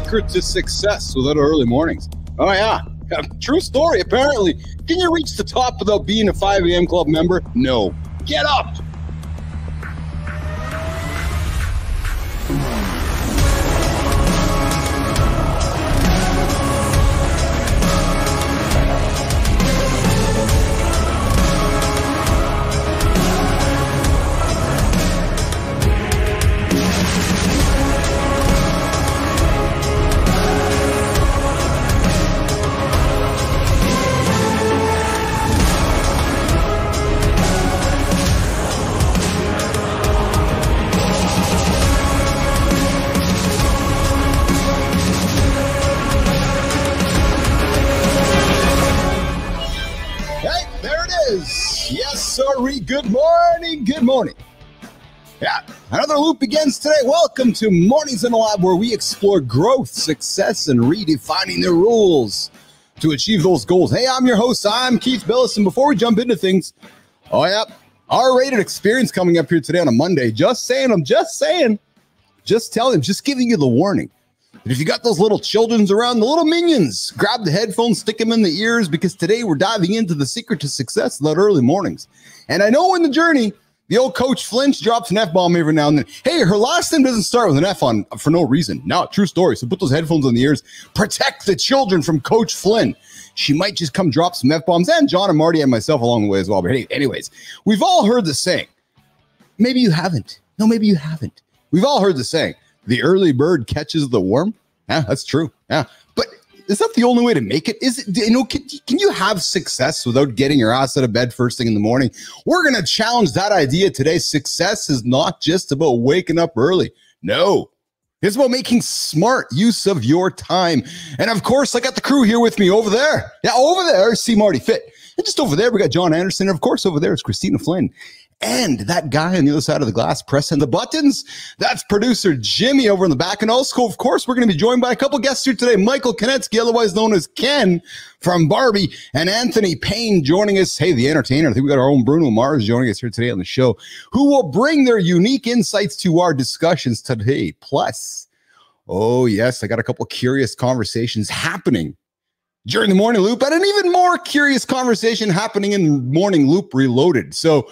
secret to success without early mornings. Oh, yeah. True story, apparently. Can you reach the top without being a 5 a.m. club member? No. Get up! Good morning. Good morning. Yeah, another loop begins today. Welcome to Mornings in the Lab, where we explore growth, success, and redefining the rules to achieve those goals. Hey, I'm your host. I'm Keith Billis, and before we jump into things, R-rated experience coming up here today on a Monday. Just telling, just giving you the warning. And if you got those little children's around, the little minions, grab the headphones, stick them in the ears, because today we're diving into the secret to success without early mornings. And I know in the journey, the old Coach Flinch drops an F-bomb every now and then. Hey, her last name doesn't start with an F on for no reason. No, true story. So put those headphones on the ears. Protect the children from Coach Flynn. She might just come drop some F-bombs, and John and Marty and myself along the way as well. But hey, anyways, we've all heard the saying. Maybe you haven't. No, maybe you haven't. We've all heard the saying. The early bird catches the worm. Yeah, that's true. Yeah. But is that the only way to make it? Is it, can you have success without getting your ass out of bed first thing in the morning? We're going to challenge that idea today. Success is not just about waking up early. No, it's about making smart use of your time. And of course, I got the crew here with me over there. Yeah, over there, see Marty Fit. And just over there, we got John Anderson. And of course, over there is Christina Flynn. And that guy on the other side of the glass pressing the buttons, that's producer Jimmy over in the back. And also, of course, we're going to be joined by a couple guests here today. Michael Konetsky, otherwise known as Ken from Barbie, and Anthony Payne joining us. Hey, the entertainer. I think we got our own Bruno Mars joining us here today on the show, who will bring their unique insights to our discussions today. Plus, oh yes, I got a couple curious conversations happening during the Morning Loop, and an even more curious conversation happening in Morning Loop Reloaded. So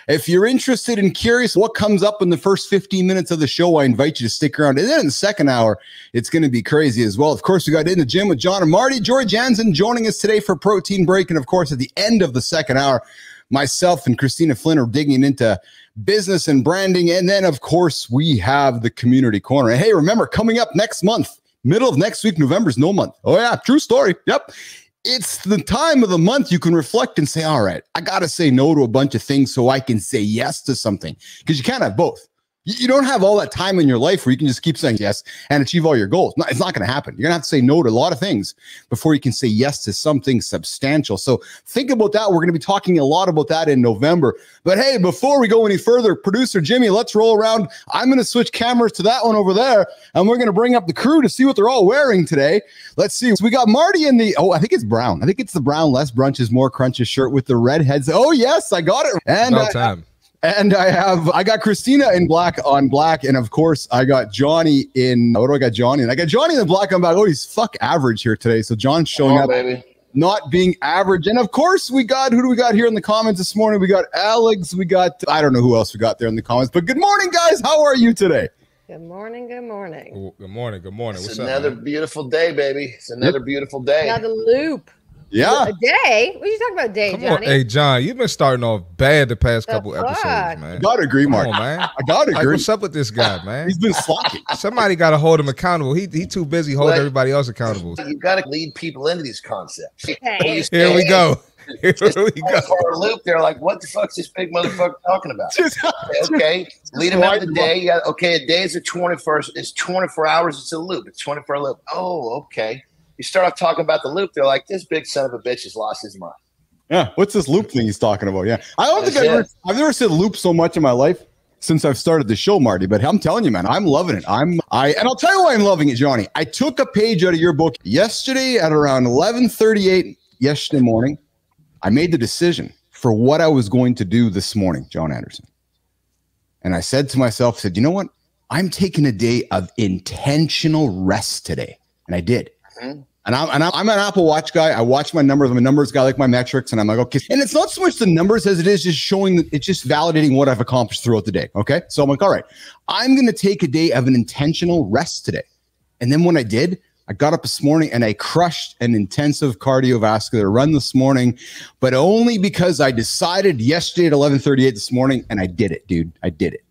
if you're interested and curious what comes up in the first 15 minutes of the show, I invite you to stick around. And then in the second hour, it's going to be crazy as well. Of course, we got In the Gym with John and Marty. George Jansen joining us today for Protein Break. And of course, at the end of the second hour, myself and Christina Flynn are digging into business and branding. And then, of course, we have the Community Corner. And hey, remember, coming up next month, middle of next week, November's no month. Oh, yeah, true story. Yep. It's the time of the month you can reflect and say, all right, I got to say no to a bunch of things so I can say yes to something, because you can't have both. You don't have all that time in your life where you can just keep saying yes and achieve all your goals. No, it's not going to happen. You're going to have to say no to a lot of things before you can say yes to something substantial. So think about that. We're going to be talking a lot about that in November. But hey, before we go any further, producer Jimmy, let's roll around. I'm going to switch cameras to that one over there, and we're going to bring up the crew to see what they're all wearing today. Let's see. So we got Marty in the, I think it's brown. I think it's the brown Less Brunches, More Crunches shirt with the red heads. Oh, yes, I got it. And no time. And I got Christina in black on black. And of course, I got Johnny in, what do I got Johnny in? I got Johnny in the black on black. Oh, he's fuck average here today. So John's showing up, baby, not being average. And of course, we got, who do we got here in the comments this morning? We got Alex. We got, I don't know who else we got there in the comments. But good morning, guys. How are you today? Good morning. Good morning. Ooh, good morning. Good morning. It's another beautiful day, baby. It's another beautiful day. Another loop. Yeah. A day? What are you talking about, day, Come Johnny? on. Hey, John, you've been starting off bad the past couple episodes, man. I gotta agree, Mark. Come on, man. I gotta agree. Like, what's up with this guy, man? He's been slacking. Somebody got to hold him accountable. He too busy holding everybody else accountable. You got to lead people into these concepts. Hey. Here we go. Here we go. For a loop, they're like, what the fuck's this big motherfucker talking about? Okay, lead them out the day. You got, okay, a day is a 21st. It's 24 hours. It's a loop. It's 24 loop. Oh, okay. You start off talking about the loop, they're like, this big son of a bitch has lost his mind. Yeah, what's this loop thing he's talking about? Yeah, I don't think I've never said loop so much in my life since I've started the show, Marty. But I'm telling you, man, I'm loving it. And I'll tell you why I'm loving it, Johnny. I took a page out of your book yesterday at around 11:38 yesterday morning. I made the decision for what I was going to do this morning, John Anderson. And I said to myself, you know what? I'm taking a day of intentional rest today. And I did. Mm-hmm. And I'm an Apple Watch guy. I watch my numbers. I'm a numbers guy, like my metrics. And I'm like, okay. And it's not so much the numbers as it is just showing that it's just validating what I've accomplished throughout the day. Okay. So I'm like, all right, I'm going to take a day of an intentional rest today. And then when I did, I got up this morning and I crushed an intensive cardiovascular run this morning, but only because I decided yesterday at 11:38 this morning, and I did it, dude. I did it.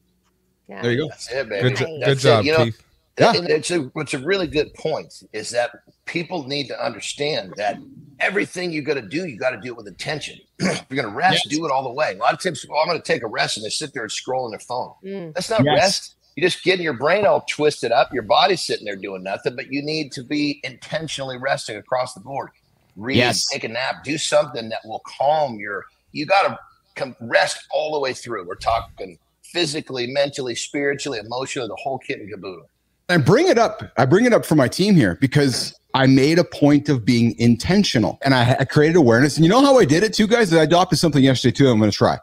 Yeah. There you go. That's it, baby. Good job, Keith. Yeah. It's a really good point, is that people need to understand that everything you got to do it with intention. If you're going to rest, do it all the way. A lot of times, I'm going to take a rest, and they sit there and scroll on their phone. That's not rest. You're just getting your brain all twisted up. Your body's sitting there doing nothing, but you need to be intentionally resting across the board. Read, take a nap, do something that will calm you got to rest all the way through. We're talking physically, mentally, spiritually, emotionally, the whole kit and caboodle. I bring it up for my team here because I made a point of being intentional, and I created awareness. And you know how I did it too, guys? I adopted something yesterday too. I'm going to try.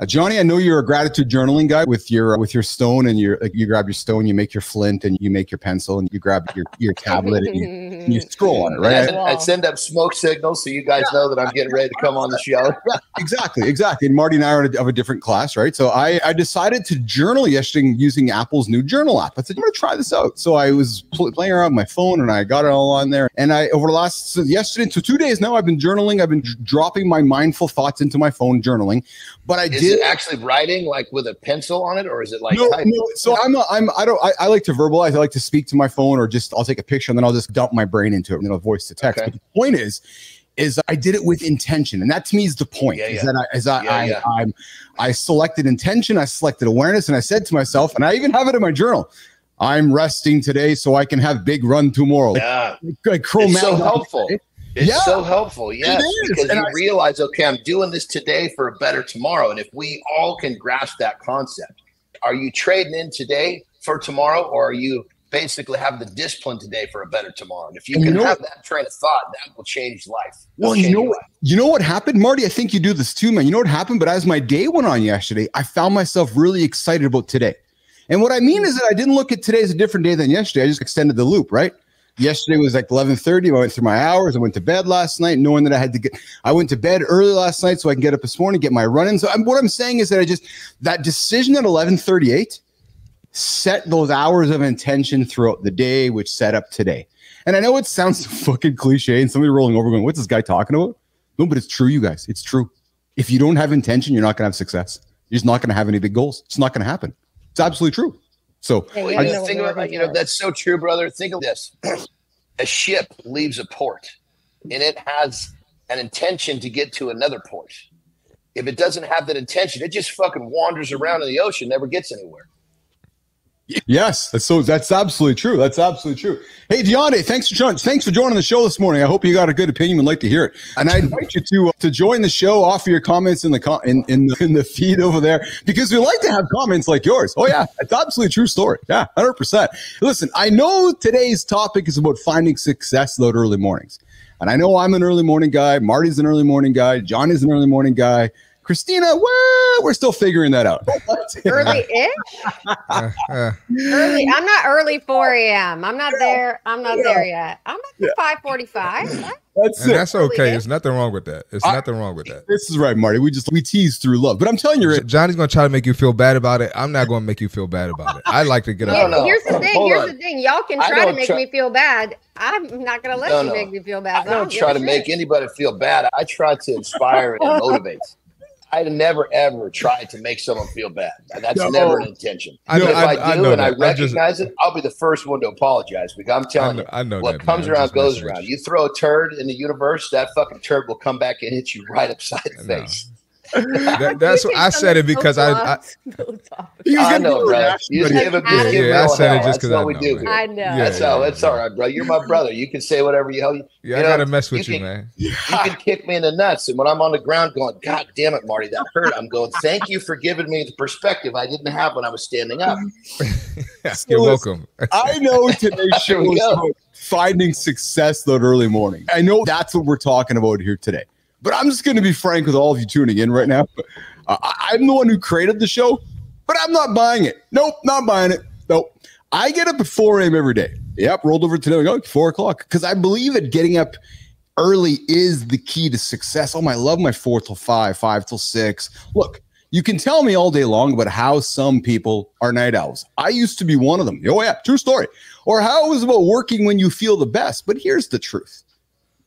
Johnny, I know you're a gratitude journaling guy with your stone, and you grab your stone, you make your flint, and you make your pencil, and you grab your tablet and you scroll on it, right? I send up smoke signals so you guys know that I'm getting ready to come on the show. Yeah, exactly. And Marty and I are of a different class, right? So I decided to journal yesterday using Apple's new journal app. I said, I'm going to try this out. So I was playing around with my phone, and I got it all on there. And yesterday, so 2 days now, I've been journaling. I've been dropping my mindful thoughts into my phone, journaling. But Is it actually writing like with a pencil on it, or is it like typing? No. So I like to verbalize. I like to speak to my phone, or I'll take a picture and then I'll just dump my brain into it and then I'll voice to text. Okay. But the point is I did it with intention, and that to me is the point. I selected intention, I selected awareness, and I said to myself, and I even have it in my journal, I'm resting today so I can have big run tomorrow. Like it's so helpful. It's so helpful, yes, because you realize, okay, I'm doing this today for a better tomorrow. And if we all can grasp that concept, are you trading in today for tomorrow, or are you basically having the discipline today for a better tomorrow? And if you can have that train of thought, that will change life. Well, you know what happened, Marty? I think you do this too, man. You know what happened? But as my day went on yesterday, I found myself really excited about today. And what I mean is that I didn't look at today as a different day than yesterday. I just extended the loop, right? Yesterday was like 11:30. I went through my hours. I went to bed last night knowing that I went to bed early last night so I can get up this morning, get my run in. So what I'm saying is that that decision at 11:38 set those hours of intention throughout the day, which set up today. And I know it sounds fucking cliche and somebody rolling over going, what's this guy talking about? No, but it's true, you guys. It's true. If you don't have intention, you're not going to have success. You're just not going to have any big goals. It's not going to happen. It's absolutely true. So think about, that's so true, brother. Think of this. A ship leaves a port and it has an intention to get to another port. If it doesn't have that intention, it just fucking wanders around in the ocean, never gets anywhere. Yes, that's absolutely true. That's absolutely true. Hey, Deontay, thanks for joining the show this morning. I hope you got a good opinion. Would like to hear it, and I invite you to join the show. Offer your comments in the feed over there, because we like to have comments like yours. Oh yeah, it's absolutely true story. Yeah, 100%. Listen, I know today's topic is about finding success those early mornings, and I know I'm an early morning guy. Marty's an early morning guy. Johnny's an early morning guy. Christina, well, we're still figuring that out. Early-ish? Early. I'm not early 4 a.m. I'm not there. I'm not there yet. I'm at 5:45. That's okay. There's nothing wrong with that. Nothing wrong with that. This is right, Marty. We tease through love. But I'm telling you, Johnny's going to try to make you feel bad about it. I'm not going to make you feel bad about it. I like to get up. Here's the thing. Y'all can try to make me feel bad. I'm not going to let you make me feel bad. I don't try to make anybody feel bad. I try to inspire and motivate. I never, ever try to make someone feel bad. That's never an intention. If I do and I recognize it, I'll be the first one to apologize, because I'm telling you, what comes around goes around. You throw a turd in the universe, that fucking turd will come back and hit you right upside the face. That's what I said it because I know, bro. You just give it. I said it just because we do. I know. That's all right, bro. You're my brother. You can say whatever you hell. Yeah, I gotta mess with you, man. You can kick me in the nuts, and when I'm on the ground going, God damn it, Marty, that hurt. I'm going, thank you for giving me the perspective I didn't have when I was standing up. You're welcome. I know today's show is about finding success that early morning. I know that's what we're talking about here today. But I'm just going to be frank with all of you tuning in right now. I'm the one who created the show, but I'm not buying it. Nope, not buying it. Nope. I get up at 4 a.m. every day. Yep, rolled over today. Go 4 o'clock because I believe that getting up early is the key to success. Oh, I love my 4 till 5, 5 till 6. Look, you can tell me all day long about how some people are night owls. I used to be one of them. Oh, yeah, true story. Or how it was about working when you feel the best. But here's the truth.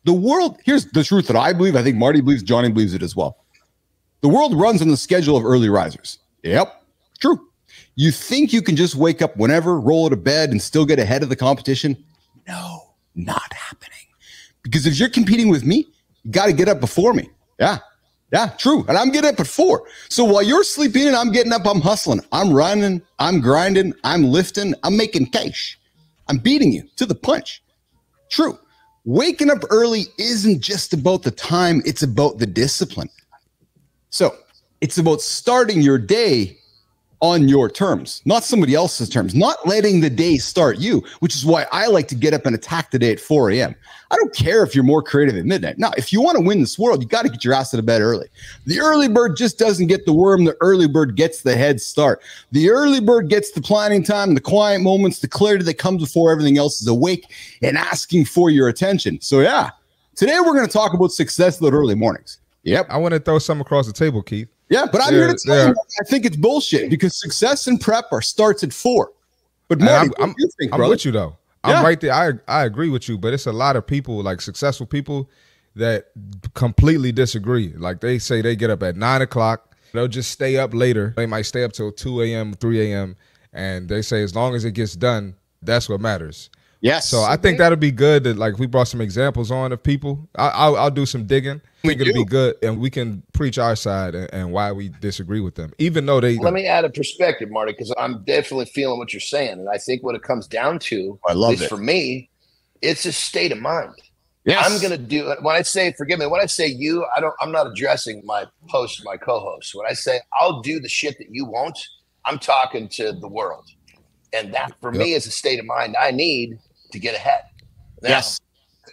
Here's the truth that I believe. I think Marty believes, Johnny believes it as well. The world runs on the schedule of early risers. Yep, true. You think you can just wake up whenever, roll out of bed, and still get ahead of the competition? No, not happening. Because if you're competing with me, you got to get up before me. Yeah, true. And I'm getting up at 4. So while you're sleeping in, I'm getting up, I'm hustling, I'm running, I'm grinding, I'm lifting, I'm making cash. I'm beating you to the punch. True. Waking up early isn't just about the time, it's about the discipline. So it's about starting your day on your terms, not somebody else's terms, not letting the day start you, which is why I like to get up and attack the day at 4 a.m. I don't care if you're more creative at midnight. Now, if you want to win this world, you got to get your ass out of bed early. The early bird just doesn't get the worm. The early bird gets the head start. The early bird gets the planning time, the quiet moments, the clarity that comes before everything else is awake and asking for your attention. So yeah, today we're going to talk about success in the early mornings. Yep. I want to throw something across the table, Keith. Yeah, but I'm here to tell you, I think it's bullshit because success and prep starts at 4. But Marty, what do you think, brother? I'm with you though. I'm right there. I agree with you, but it's a lot of people, like successful people, that completely disagree. Like they say they get up at 9 o'clock. They'll just stay up later. They might stay up till 2 a.m., 3 a.m. And they say as long as it gets done, that's what matters. Yes. So I think that'll be good that like we brought some examples on of people. I'll do some digging. I think it'll be good, and we can preach our side and why we disagree with them, even though they. Let me add a perspective, Marty, because I'm definitely feeling what you're saying, and I think what it comes down to, I love it. For me, it's a state of mind. Yes. I'm gonna do it. When I say, forgive me, when I say you, I'm not addressing my co-host. When I say I'll do the shit that you won't, I'm talking to the world, and that for me is a state of mind I need to get ahead. Now, yes.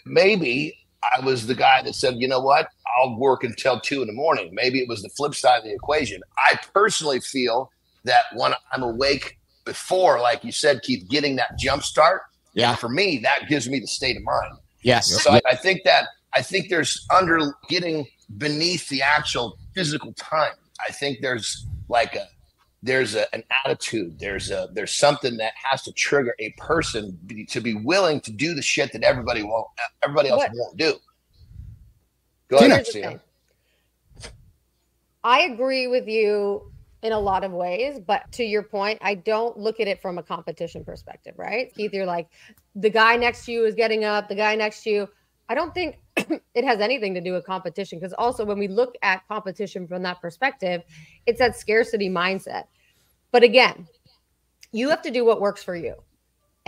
Maybe I was the guy that said, you know what, I'll work until 2 in the morning. Maybe it was the flip side of the equation. I personally feel that when I'm awake before, like you said, Keith, getting that jump start, for me, that gives me the state of mind. Yes. So I think there's under getting beneath the actual physical time. I think there's like an attitude. There's something that has to trigger a person to be willing to do the shit that everybody else won't do. Go ahead, Tina. I agree with you in a lot of ways, but to your point, I don't look at it from a competition perspective, right? Keith, you're like, the guy next to you is getting up, the guy next to you. I don't think it has anything to do with competition, because also when we look at competition from that perspective, it's that scarcity mindset. But again, you have to do what works for you.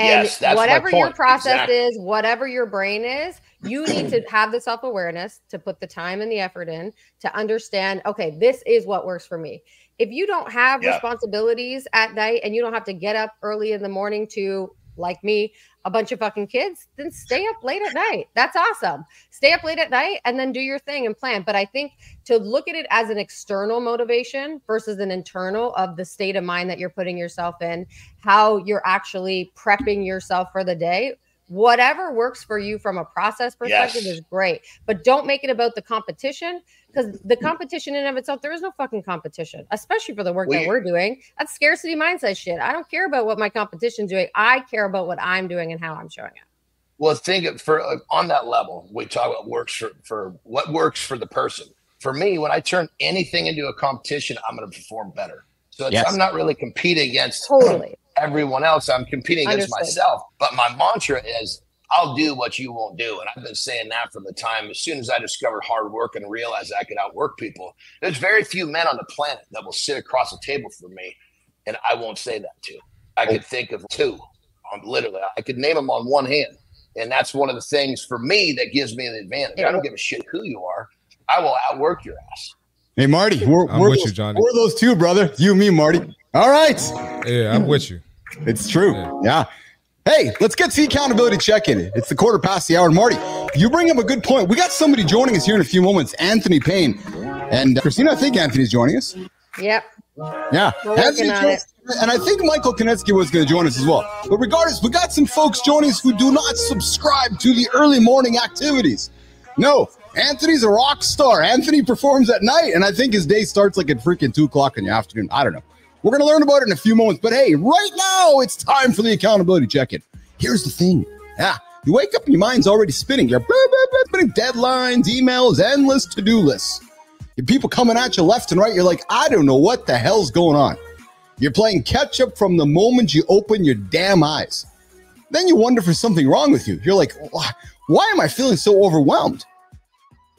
And whatever your process is, whatever your brain is, you need to have the self-awareness to put the time and the effort in to understand, okay, this is what works for me. If you don't have responsibilities at night and you don't have to get up early in the morning to, like me, a bunch of fucking kids, then stay up late at night. That's awesome. Stay up late at night and then do your thing and plan. But I think to look at it as an external motivation versus an internal of the state of mind that you're putting yourself in, how you're actually prepping yourself for the day, whatever works for you from a process perspective is great. But don't make it about the competition, because the competition in and of itself, there is no fucking competition, especially for the work that we're doing. That's scarcity mindset shit. I don't care about what my competition's doing. I care about what I'm doing and how I'm showing up. Well, think for on that level, we talk about works for what works for the person. For me, when I turn anything into a competition, I'm going to perform better. So I'm not really competing against everyone else. I'm competing against myself. But my mantra is, I'll do what you won't do. And I've been saying that from the time, as soon as I discovered hard work and realized I could outwork people. There's very few men on the planet that will sit across the table from me, and I won't say that to. I could think of 2. Literally, I could name them on one hand. And that's one of the things for me that gives me the advantage. I don't give a shit who you are. I will outwork your ass. Hey, Marty, we're with you, Johnny. We're those 2, brother. You and me, Marty. All right. Yeah, I'm with you. It's true. Yeah. Hey, let's get to the accountability check-in. It's the 1:15. Marty, you bring up a good point. We got somebody joining us here in a few moments, Anthony Payne. And Christina, I think Anthony's joining us. Yep. Yeah. We're working on it. And I think Michael Konetsky was going to join us as well. But regardless, we got some folks joining us who do not subscribe to the early morning activities. No, Anthony's a rock star. Anthony performs at night, and I think his day starts like at freaking 2 o'clock in the afternoon. I don't know. We're going to learn about it in a few moments. But hey, right now, it's time for the accountability check-in. Here's the thing. Yeah, you wake up and your mind's already spinning. You're spinning deadlines, emails, endless to-do lists. People coming at you left and right. You're like, I don't know what the hell's going on. You're playing catch up from the moment you open your damn eyes. Then you wonder if there's something wrong with you. You're like, why am I feeling so overwhelmed?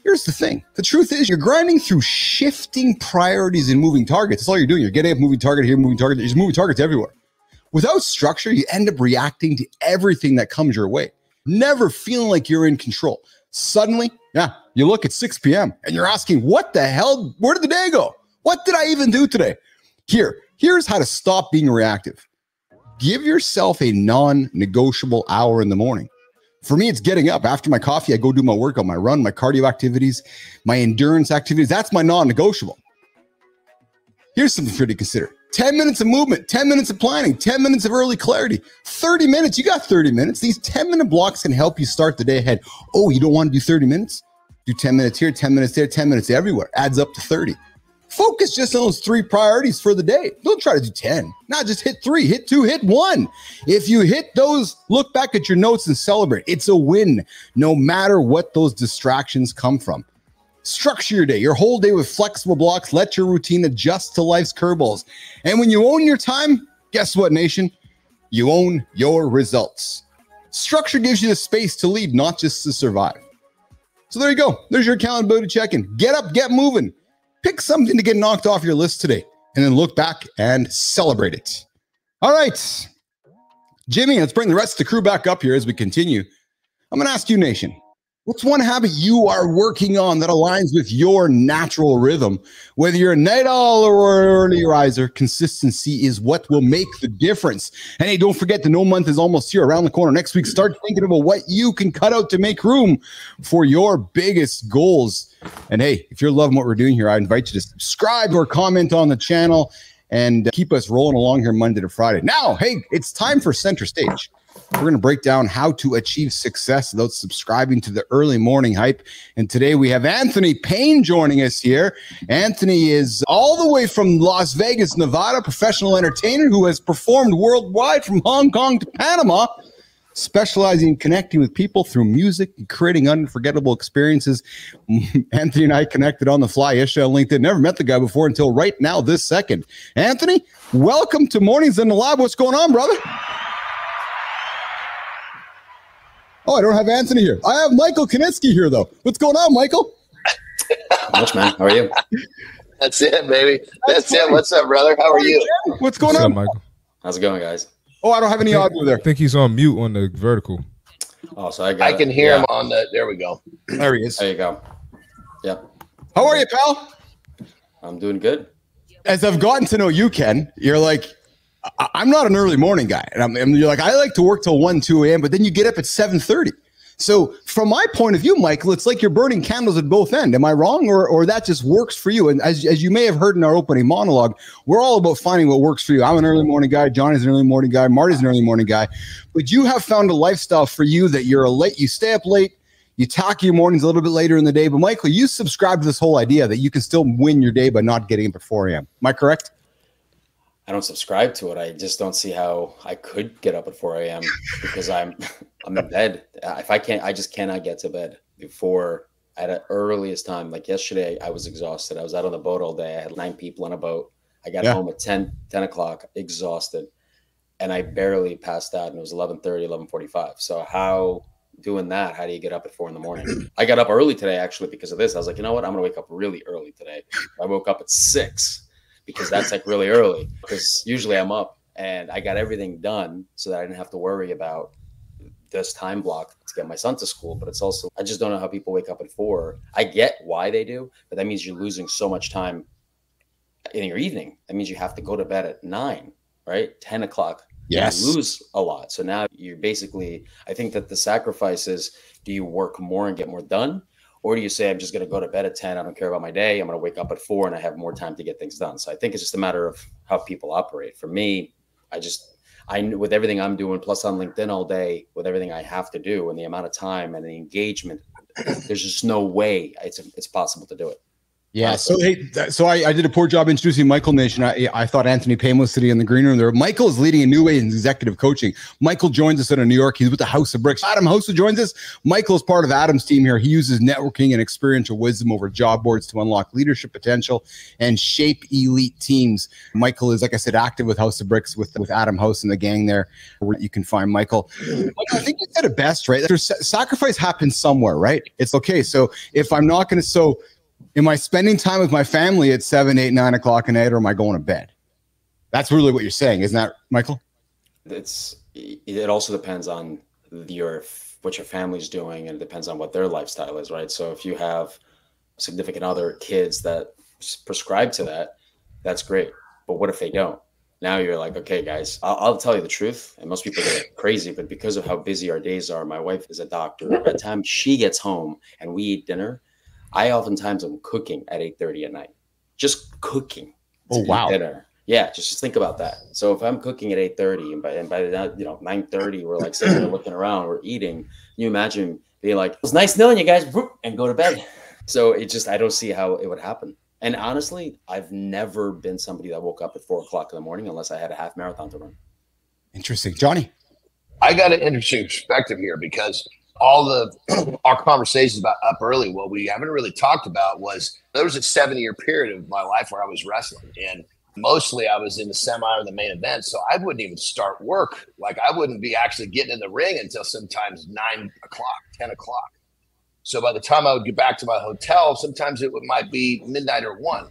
Here's the thing. The truth is you're grinding through shifting priorities and moving targets. That's all you're doing. You're getting up, moving target here, moving target. There's moving targets everywhere. Without structure, you end up reacting to everything that comes your way, never feeling like you're in control. Suddenly, you look at 6 p.m. and you're asking, what the hell? Where did the day go? What did I even do today? Here's how to stop being reactive. Give yourself a non-negotiable hour in the morning. For me, it's getting up. After my coffee, I go do my workout, my run, my cardio activities, my endurance activities. That's my non-negotiable. Here's something for you to consider. 10 minutes of movement, 10 minutes of planning, 10 minutes of early clarity, 30 minutes. You got 30 minutes. These 10-minute blocks can help you start the day ahead. Oh, you don't want to do 30 minutes? Do 10 minutes here, 10 minutes there, 10 minutes everywhere. Adds up to 30. Focus just on those 3 priorities for the day. Don't try to do 10. Now just hit 3, hit 2, hit 1. If you hit those, look back at your notes and celebrate. It's a win, no matter what those distractions come from. Structure your day, your whole day with flexible blocks. Let your routine adjust to life's curveballs. And when you own your time, guess what, nation? You own your results. Structure gives you the space to lead, not just to survive. So there you go. There's your accountability check-in. Get up, get moving. Pick something to get knocked off your list today, and then look back and celebrate it. All right, Jimmy, let's bring the rest of the crew back up here as we continue. I'm going to ask you, nation, what's one habit you are working on that aligns with your natural rhythm? Whether you're a night owl or an early riser, consistency is what will make the difference. And hey, don't forget the no month is almost here, around the corner. Next week, start thinking about what you can cut out to make room for your biggest goals. And hey, if you're loving what we're doing here, I invite you to subscribe or comment on the channel and keep us rolling along here Monday to Friday. Now, hey, it's time for Center Stage. We're going to break down how to achieve success without subscribing to the early morning hype. And today we have Anthony Payne joining us here. Anthony is all the way from Las Vegas, Nevada, professional entertainer who has performed worldwide from Hong Kong to Panama, specializing in connecting with people through music and creating unforgettable experiences. Anthony and I connected on the fly yesterday on LinkedIn. Never met the guy before until right now, this second. Anthony, welcome to Mornings in the Lab. What's going on, brother? Oh, I don't have Anthony here. I have Michael Konetsky here, though. What's going on, Michael? Not much, man. How are you? That's it, baby. That's it. What's up, brother? How are you? What's going on, Michael? How's it going, guys? Oh, I don't have any audio there. I think he's on mute on the vertical. Oh, so I can hear him on the. There we go. There he is. There you go. Yep. How are you, pal? I'm doing good. As I've gotten to know you, Ken, you're like, I'm not an early morning guy. And you're like, I like to work till 1, 2 a.m., but then you get up at 7:30. So from my point of view, Michael, it's like you're burning candles at both ends. Am I wrong? Or that just works for you? And as you may have heard in our opening monologue, we're all about finding what works for you. I'm an early morning guy. Johnny's an early morning guy. Marty's an early morning guy. But you have found a lifestyle for you that you stay up late, you tackle your mornings a little bit later in the day. But Michael, you subscribe to this whole idea that you can still win your day by not getting up at 4 a.m. Am I correct? I don't subscribe to it. I just don't see how I could get up at 4 a.m. because I'm in bed. If I can't, I just cannot get to bed before at an earliest time. Like yesterday, I was exhausted. I was out on the boat all day. I had 9 people on a boat. I got home at 10 o'clock, exhausted, and I barely passed out. And it was 11:30, 11:45. So how doing that? How do you get up at 4 in the morning? I got up early today actually because of this. I was like, you know what? I'm gonna wake up really early today. I woke up at 6. Because that's like really early, because usually I'm up and I got everything done so that I didn't have to worry about this time block to get my son to school. But it's also, I just don't know how people wake up at 4. I get why they do, but that means you're losing so much time in your evening. That means you have to go to bed at 9, right? 10 o'clock. Yes. You lose a lot. So now you're basically, I think that the sacrifice is, do you work more and get more done? Or do you say, I'm just going to go to bed at 10. I don't care about my day. I'm going to wake up at 4 and I have more time to get things done. So I think it's just a matter of how people operate. For me, with everything I'm doing, plus on LinkedIn all day, with everything I have to do and the amount of time and the engagement, there's just no way it's possible to do it. Yeah. So, I did a poor job introducing Michael Nation. I thought Anthony Payne was sitting in the green room there. Michael is leading a new way in executive coaching. Michael joins us out of New York. He's with the House of Bricks. Adam House joins us. Michael is part of Adam's team here. He uses networking and experiential wisdom over job boards to unlock leadership potential and shape elite teams. Michael is, like I said, active with House of Bricks with Adam House and the gang there, where you can find Michael. I think you said it best, right? Sacrifice happens somewhere, right? It's okay. So if I'm not going to, am I spending time with my family at 7, 8, 9 o'clock at night, or am I going to bed? That's really what you're saying, isn't that, Michael? It also depends on what your family's doing, and it depends on what their lifestyle is, right? So if you have significant other, kids that prescribe to that, that's great. But what if they don't? Now you're like, okay, guys, I'll tell you the truth. And most people get crazy, but because of how busy our days are, my wife is a doctor. By the time she gets home and we eat dinner, I oftentimes am cooking at 8:30 at night, just cooking. Oh, wow. Dinner. Yeah. Just think about that. So if I'm cooking at 8:30 and by 9:30, we're like sitting there looking around, we're eating. Can you imagine being like, it was nice knowing you guys, and go to bed. So I don't see how it would happen. And honestly, I've never been somebody that woke up at 4 o'clock in the morning unless I had a half marathon to run. Interesting. Johnny? I got an interesting perspective here because all our conversations about up early, what we haven't really talked about was there was a 7-year period of my life where I was wrestling, and mostly I was in the semi or the main event. So I wouldn't even start work. Like I wouldn't be actually getting in the ring until sometimes 9 o'clock, 10 o'clock. So by the time I would get back to my hotel, sometimes it might be midnight or 1.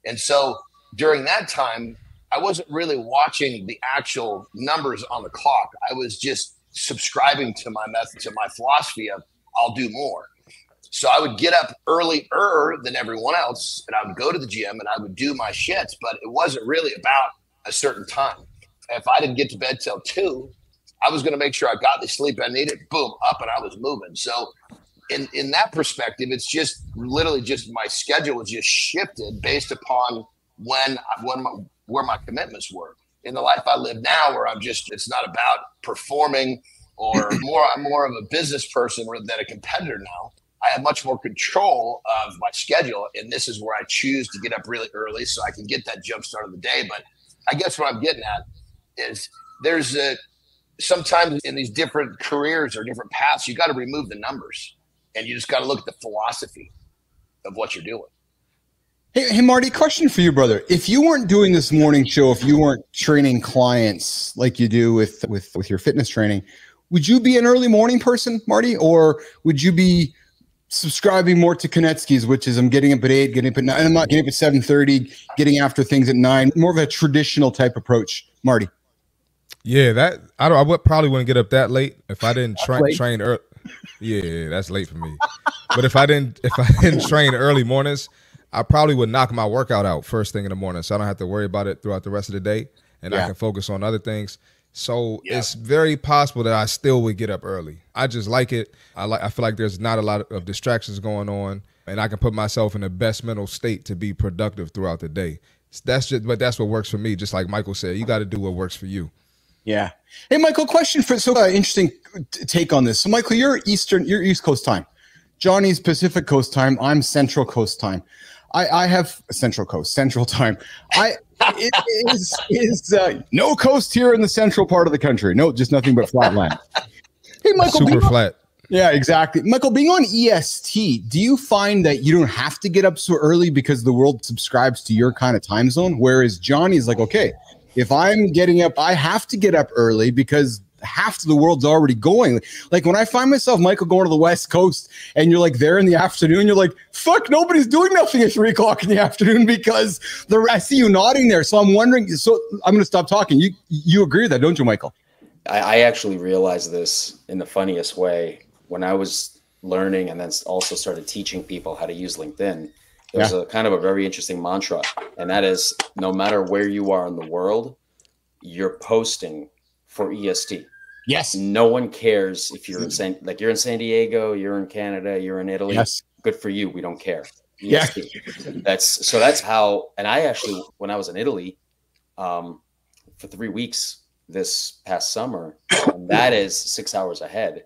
And so during that time, I wasn't really watching the actual numbers on the clock. I was just subscribing to my method, to my philosophy of I'll do more. So I would get up earlier than everyone else, and I would go to the gym and I would do my shits, but it wasn't really about a certain time. If I didn't get to bed till 2, I was going to make sure I got the sleep I needed, boom, up and I was moving. So in that perspective, it's just literally just my schedule was just shifted based upon where my commitments were. In the life I live now, where it's not about performing or I'm more of a business person than a competitor now. I have much more control of my schedule, and this is where I choose to get up really early so I can get that jump start of the day. But I guess what I'm getting at is there's sometimes in these different careers or different paths, you got to remove the numbers, and you just got to look at the philosophy of what you're doing. Hey, Marty, question for you, brother. If you weren't doing this morning show, if you weren't training clients like you do with your fitness training, would you be an early morning person, Marty? Or would you be subscribing more to Konetsky's, which is I'm getting up at 8, getting up at 9, I'm not getting up at 7:30, getting after things at 9, more of a traditional type approach, Marty? Yeah, I would probably wouldn't get up that late if I didn't train early. Yeah, that's late for me. But if I didn't train early mornings, I probably would knock my workout out first thing in the morning, so I don't have to worry about it throughout the rest of the day, and I can focus on other things. So it's very possible that I still would get up early. I just like it. I feel like there's not a lot of distractions going on, and I can put myself in the best mental state to be productive throughout the day. That's what works for me. Just like Michael said, you got to do what works for you. Yeah. Hey, Michael, question for interesting take on this. So, Michael, you're East Coast time. Johnny's Pacific Coast time. I'm Central Coast time. I have Central time. It is no coast here in the central part of the country. No, just nothing but flat land. Hey, Michael, super flat. Yeah, exactly. Michael, being on EST, do you find that you don't have to get up so early because the world subscribes to your kind of time zone? Whereas Johnny's like, okay, if I'm getting up, I have to get up early because half of the world's already going. Like when I find myself, Michael, going to the West Coast and you're like there in the afternoon, you're like, fuck, nobody's doing nothing at 3 o'clock in the afternoon because I see you nodding there. So I'm wondering, so I'm going to stop talking. You agree with that, don't you, Michael? I actually realized this in the funniest way when I was learning and then also started teaching people how to use LinkedIn. There's a kind of a very interesting mantra, and that is no matter where you are in the world, you're posting for EST. Yes. No one cares if you're in San Diego, you're in Canada, you're in Italy. Yes. good for you. We don't care. Yeah. That's how. And I actually, when I was in Italy for 3 weeks this past summer, and that is 6 hours ahead.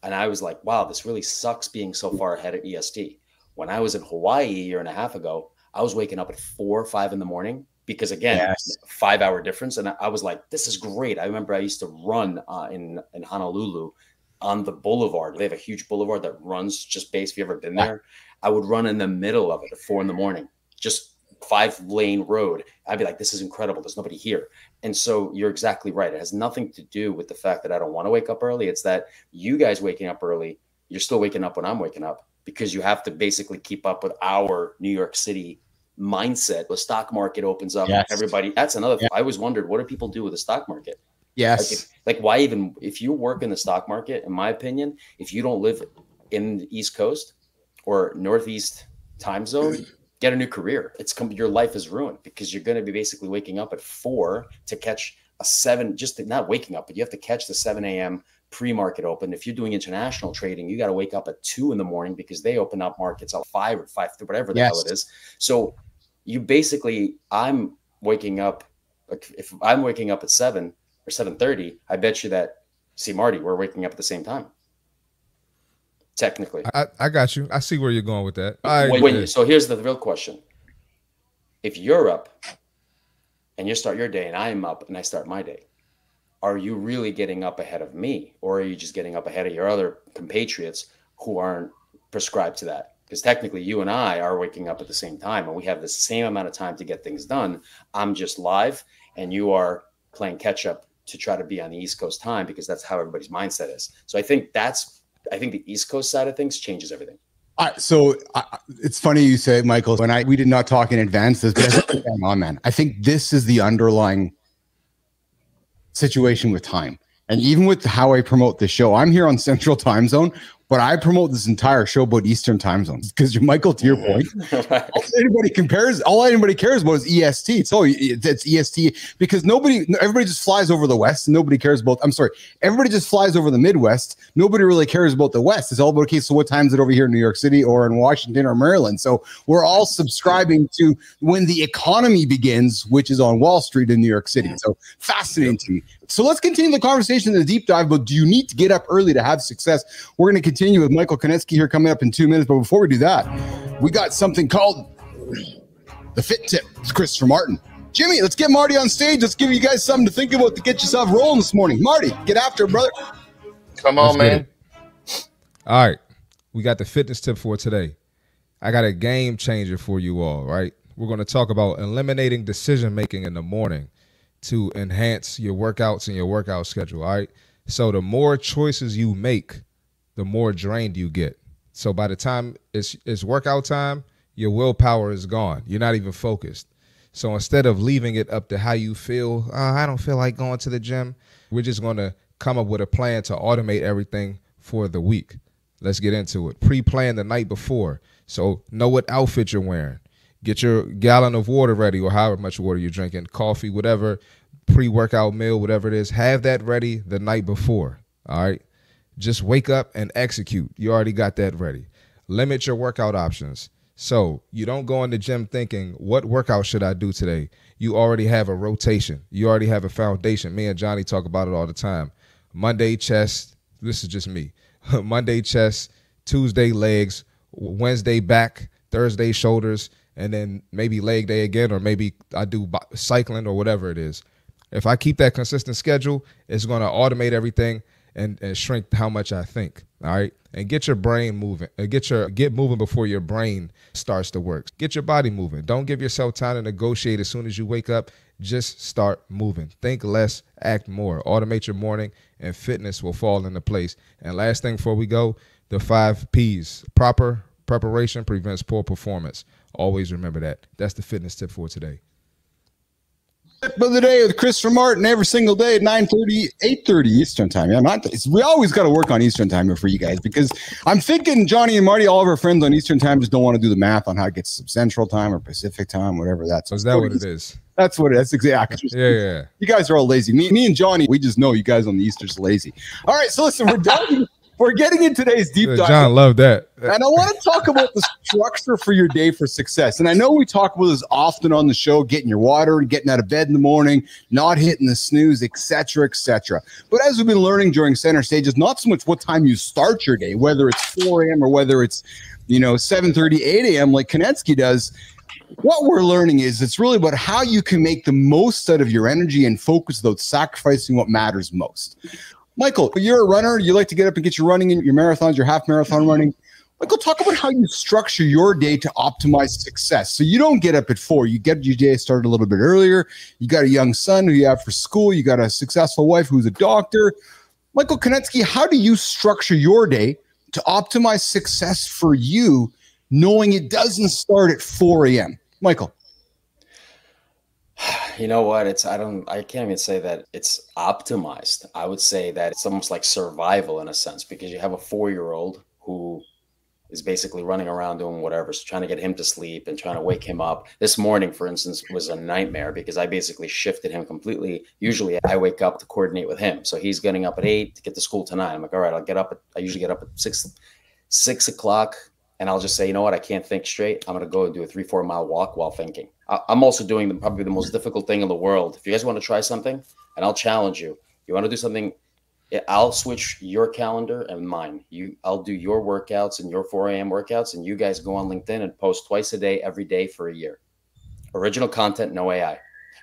And I was like, wow, this really sucks being so far ahead at EST. When I was in Hawaii a year and a half ago, I was waking up at 4 or 5 in the morning because, again, 5 hour difference. And I was like, this is great. I remember I used to run in Honolulu on the boulevard. They have a huge boulevard that runs just base. If you've ever been there, I would run in the middle of it at 4 in the morning, just 5-lane road. I'd be like, this is incredible. There's nobody here. And so you're exactly right. It has nothing to do with the fact that I don't want to wake up early. It's that you guys waking up early, you're still waking up when I'm waking up, because you have to basically keep up with our New York City mindset. The stock market opens up. Everybody. That's another thing. I always wondered, what do people do with the stock market? Yes. Like why even, if you work in the stock market, in my opinion, if you don't live in the East Coast or Northeast time zone, get a new career. Your life is ruined, because you're going to be basically waking up at 4 to catch a 7, not waking up, but you have to catch the 7 a.m. pre-market open. If you're doing international trading, you got to wake up at 2 in the morning because they open up markets at 5 or 5, whatever the hell it is. So you basically, I'm waking up, if I'm waking up at 7 or 7:30, I bet you that, see, Marty, we're waking up at the same time. Technically. I got you. I see where you're going with that. So here's the real question. If you're up and you start your day and I'm up and I start my day, are you really getting up ahead of me, or are you just getting up ahead of your other compatriots who aren't prescribed to that? Because technically you and I are waking up at the same time and we have the same amount of time to get things done. I'm just live and you are playing catch up to try to be on the East Coast time, because that's how everybody's mindset is. So I think the East Coast side of things changes everything. So it's funny you say, Michael, we did not talk in advance this, but man, I think this is the underlying situation with time. And even with how I promote the show, I'm here on Central Time Zone, but I promote this entire show about Eastern time zones, because Michael, to your point, all anybody cares about is EST. It's EST, because everybody just flies over the West. And nobody cares about, everybody just flies over the Midwest. Nobody really cares about the West. It's all about, okay, so what time is it over here in New York City or in Washington or Maryland? So we're all subscribing to when the economy begins, which is on Wall Street in New York City. So fascinating to me. So let's continue the conversation in the deep dive, but do you need to get up early to have success? We're going to continue with Michael Konetsky here coming up in 2 minutes. But before we do that, we got something called the Fit Tip. It's Christopher Martin. Jimmy, let's get Marty on stage. Let's give you guys something to think about to get yourself rolling this morning. Marty, get after it, brother. Come on, man. All right. We got the fitness tip for today. I got a game changer for you all, right? We're going to talk about eliminating decision-making in the morning to enhance your workouts and your workout schedule, all right? So the more choices you make, the more drained you get. So by the time it's workout time, your willpower is gone. You're not even focused. So instead of leaving it up to how you feel, I don't feel like going to the gym, we're just going to come up with a plan to automate everything for the week. Let's get into it. Pre-plan the night before. So know what outfit you're wearing. Get your gallon of water ready, or however much water you're drinking, coffee, whatever, pre-workout meal, whatever it is. Have that ready the night before, all right? Just wake up and execute. You already got that ready. Limit your workout options. So you don't go in the gym thinking, what workout should I do today? You already have a rotation. You already have a foundation. Me and Johnny talk about it all the time. Monday, chest. This is just me. Monday, chest. Tuesday, legs. Wednesday, back. Thursday, shoulders. And then maybe leg day again, or maybe I do cycling or whatever it is. If I keep that consistent schedule, it's going to automate everything and shrink how much I think, all right? And get your brain moving. Get moving before your brain starts to work. Get your body moving. Don't give yourself time to negotiate as soon as you wake up. Just start moving. Think less, act more. Automate your morning, and fitness will fall into place. And last thing before we go, the 5 Ps. Proper preparation prevents poor performance. Always remember that. That's the fitness tip for today. Tip of the day with Christopher Martin every single day at 9:30, 8:30 Eastern time. Yeah, we always got to work on Eastern time here for you guys, because I'm thinking Johnny and Marty, all of our friends on Eastern time, just don't want to do the math on how it gets some Central time or Pacific time, whatever that's. So is that what it is? That's what it is. Exactly. Yeah. You guys are all lazy. Me and Johnny, we just know you guys on the East are just lazy. All right, so listen, we're diving. we're getting in today's deep dive. John loved that. And I want to talk about the structure for your day for success. And I know we talk about this often on the show, getting your water and getting out of bed in the morning, not hitting the snooze, et cetera, et cetera. But as we've been learning during center stages, not so much what time you start your day, whether it's 4 a.m. or whether it's, 7:30, 8 a.m. like Konetsky does. What we're learning is it's really about how you can make the most out of your energy and focus without sacrificing what matters most. Michael, you're a runner. You like to get up and get your running in, your marathons, your half marathon running. Michael, talk about how you structure your day to optimize success. So you don't get up at 4. You get your day started a little bit earlier. You got a young son who you have for school. You got a successful wife who's a doctor. Michael Konetsky, how do you structure your day to optimize success for you, knowing it doesn't start at 4 a.m.? Michael. You know what? I can't even say that it's optimized. I would say that it's almost like survival in a sense, because you have a 4-year-old who is basically running around doing whatever. So trying to get him to sleep and trying to wake him up. This morning, for instance, was a nightmare because I basically shifted him completely. Usually I wake up to coordinate with him. So he's getting up at 8 to get to school tonight. I'm like, all right, I usually get up at 6 o'clock. And I'll just say, you know what? I can't think straight. I'm going to go and do a 3-4 mile walk while thinking. I'm also doing probably the most difficult thing in the world. If you guys want to try something, and I'll challenge you, you want to do something, I'll switch your calendar and mine. I'll do your workouts and your 4 a.m. workouts, and you guys go on LinkedIn and post twice a day, every day for a year. Original content, no AI.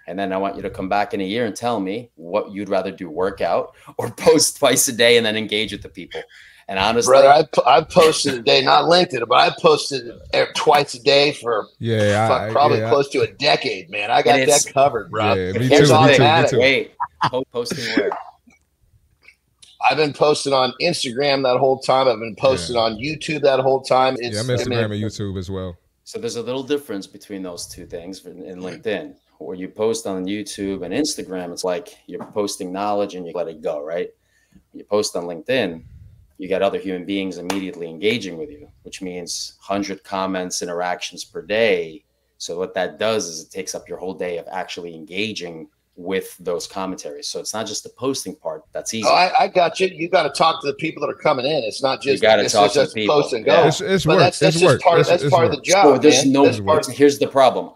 And then I want you to come back in a year and tell me what you'd rather do, workout or post twice a day and then engage with the people. And honestly, brother, I posted a day, not LinkedIn, but I posted twice a day for probably close to a decade, man. I got that covered, bro. Yeah, me too. Wait, posting where? I've been posting on Instagram that whole time. I've been posting on YouTube that whole time. I'm Instagram and YouTube as well. So there's a little difference between those two things in LinkedIn. Where you post on YouTube and Instagram, it's like you're posting knowledge and you let it go, right? When you post on LinkedIn, you got other human beings immediately engaging with you, which means 100 comments, interactions per day. So what that does is it takes up your whole day of actually engaging with those commentaries. So it's not just the posting part. That's easy. Oh, I got you. You got to talk to the people that are coming in. It's not just, you got to talk to the people. Post and go. Yeah. It's work. That's just part of the job. So here's the problem.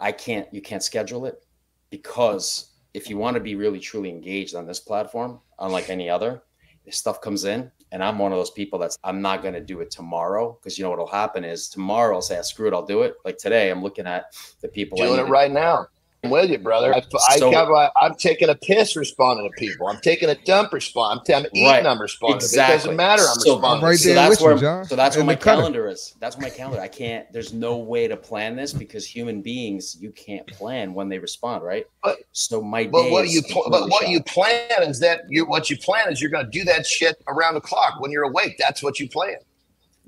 You can't schedule it, because if you want to be really truly engaged on this platform, unlike any other, if stuff comes in, and I'm one of those people I'm not going to do it tomorrow, because you know what'll happen is tomorrow I'll say, screw it, I'll do it. Like today, I'm looking at the people doing it right now. I'm with you, brother. I'm taking a piss responding to people. I'm taking a dump responding. I'm eating. Right. I'm responding. Exactly. It doesn't matter. I'm responding. Right there so that's where my calendar is. That's where my calendar. I can't. There's no way to plan this, because human beings, you can't plan when they respond, right? So my day. But what you plan is you're going to do that shit around the clock when you're awake. That's what you plan.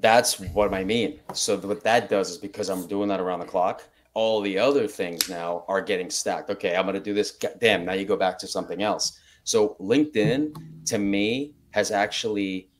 That's what I mean. So what that does is, because I'm doing that around the clock, all the other things now are getting stacked. Okay, I'm going to do this. Damn, now you go back to something else. So LinkedIn, to me, has actually,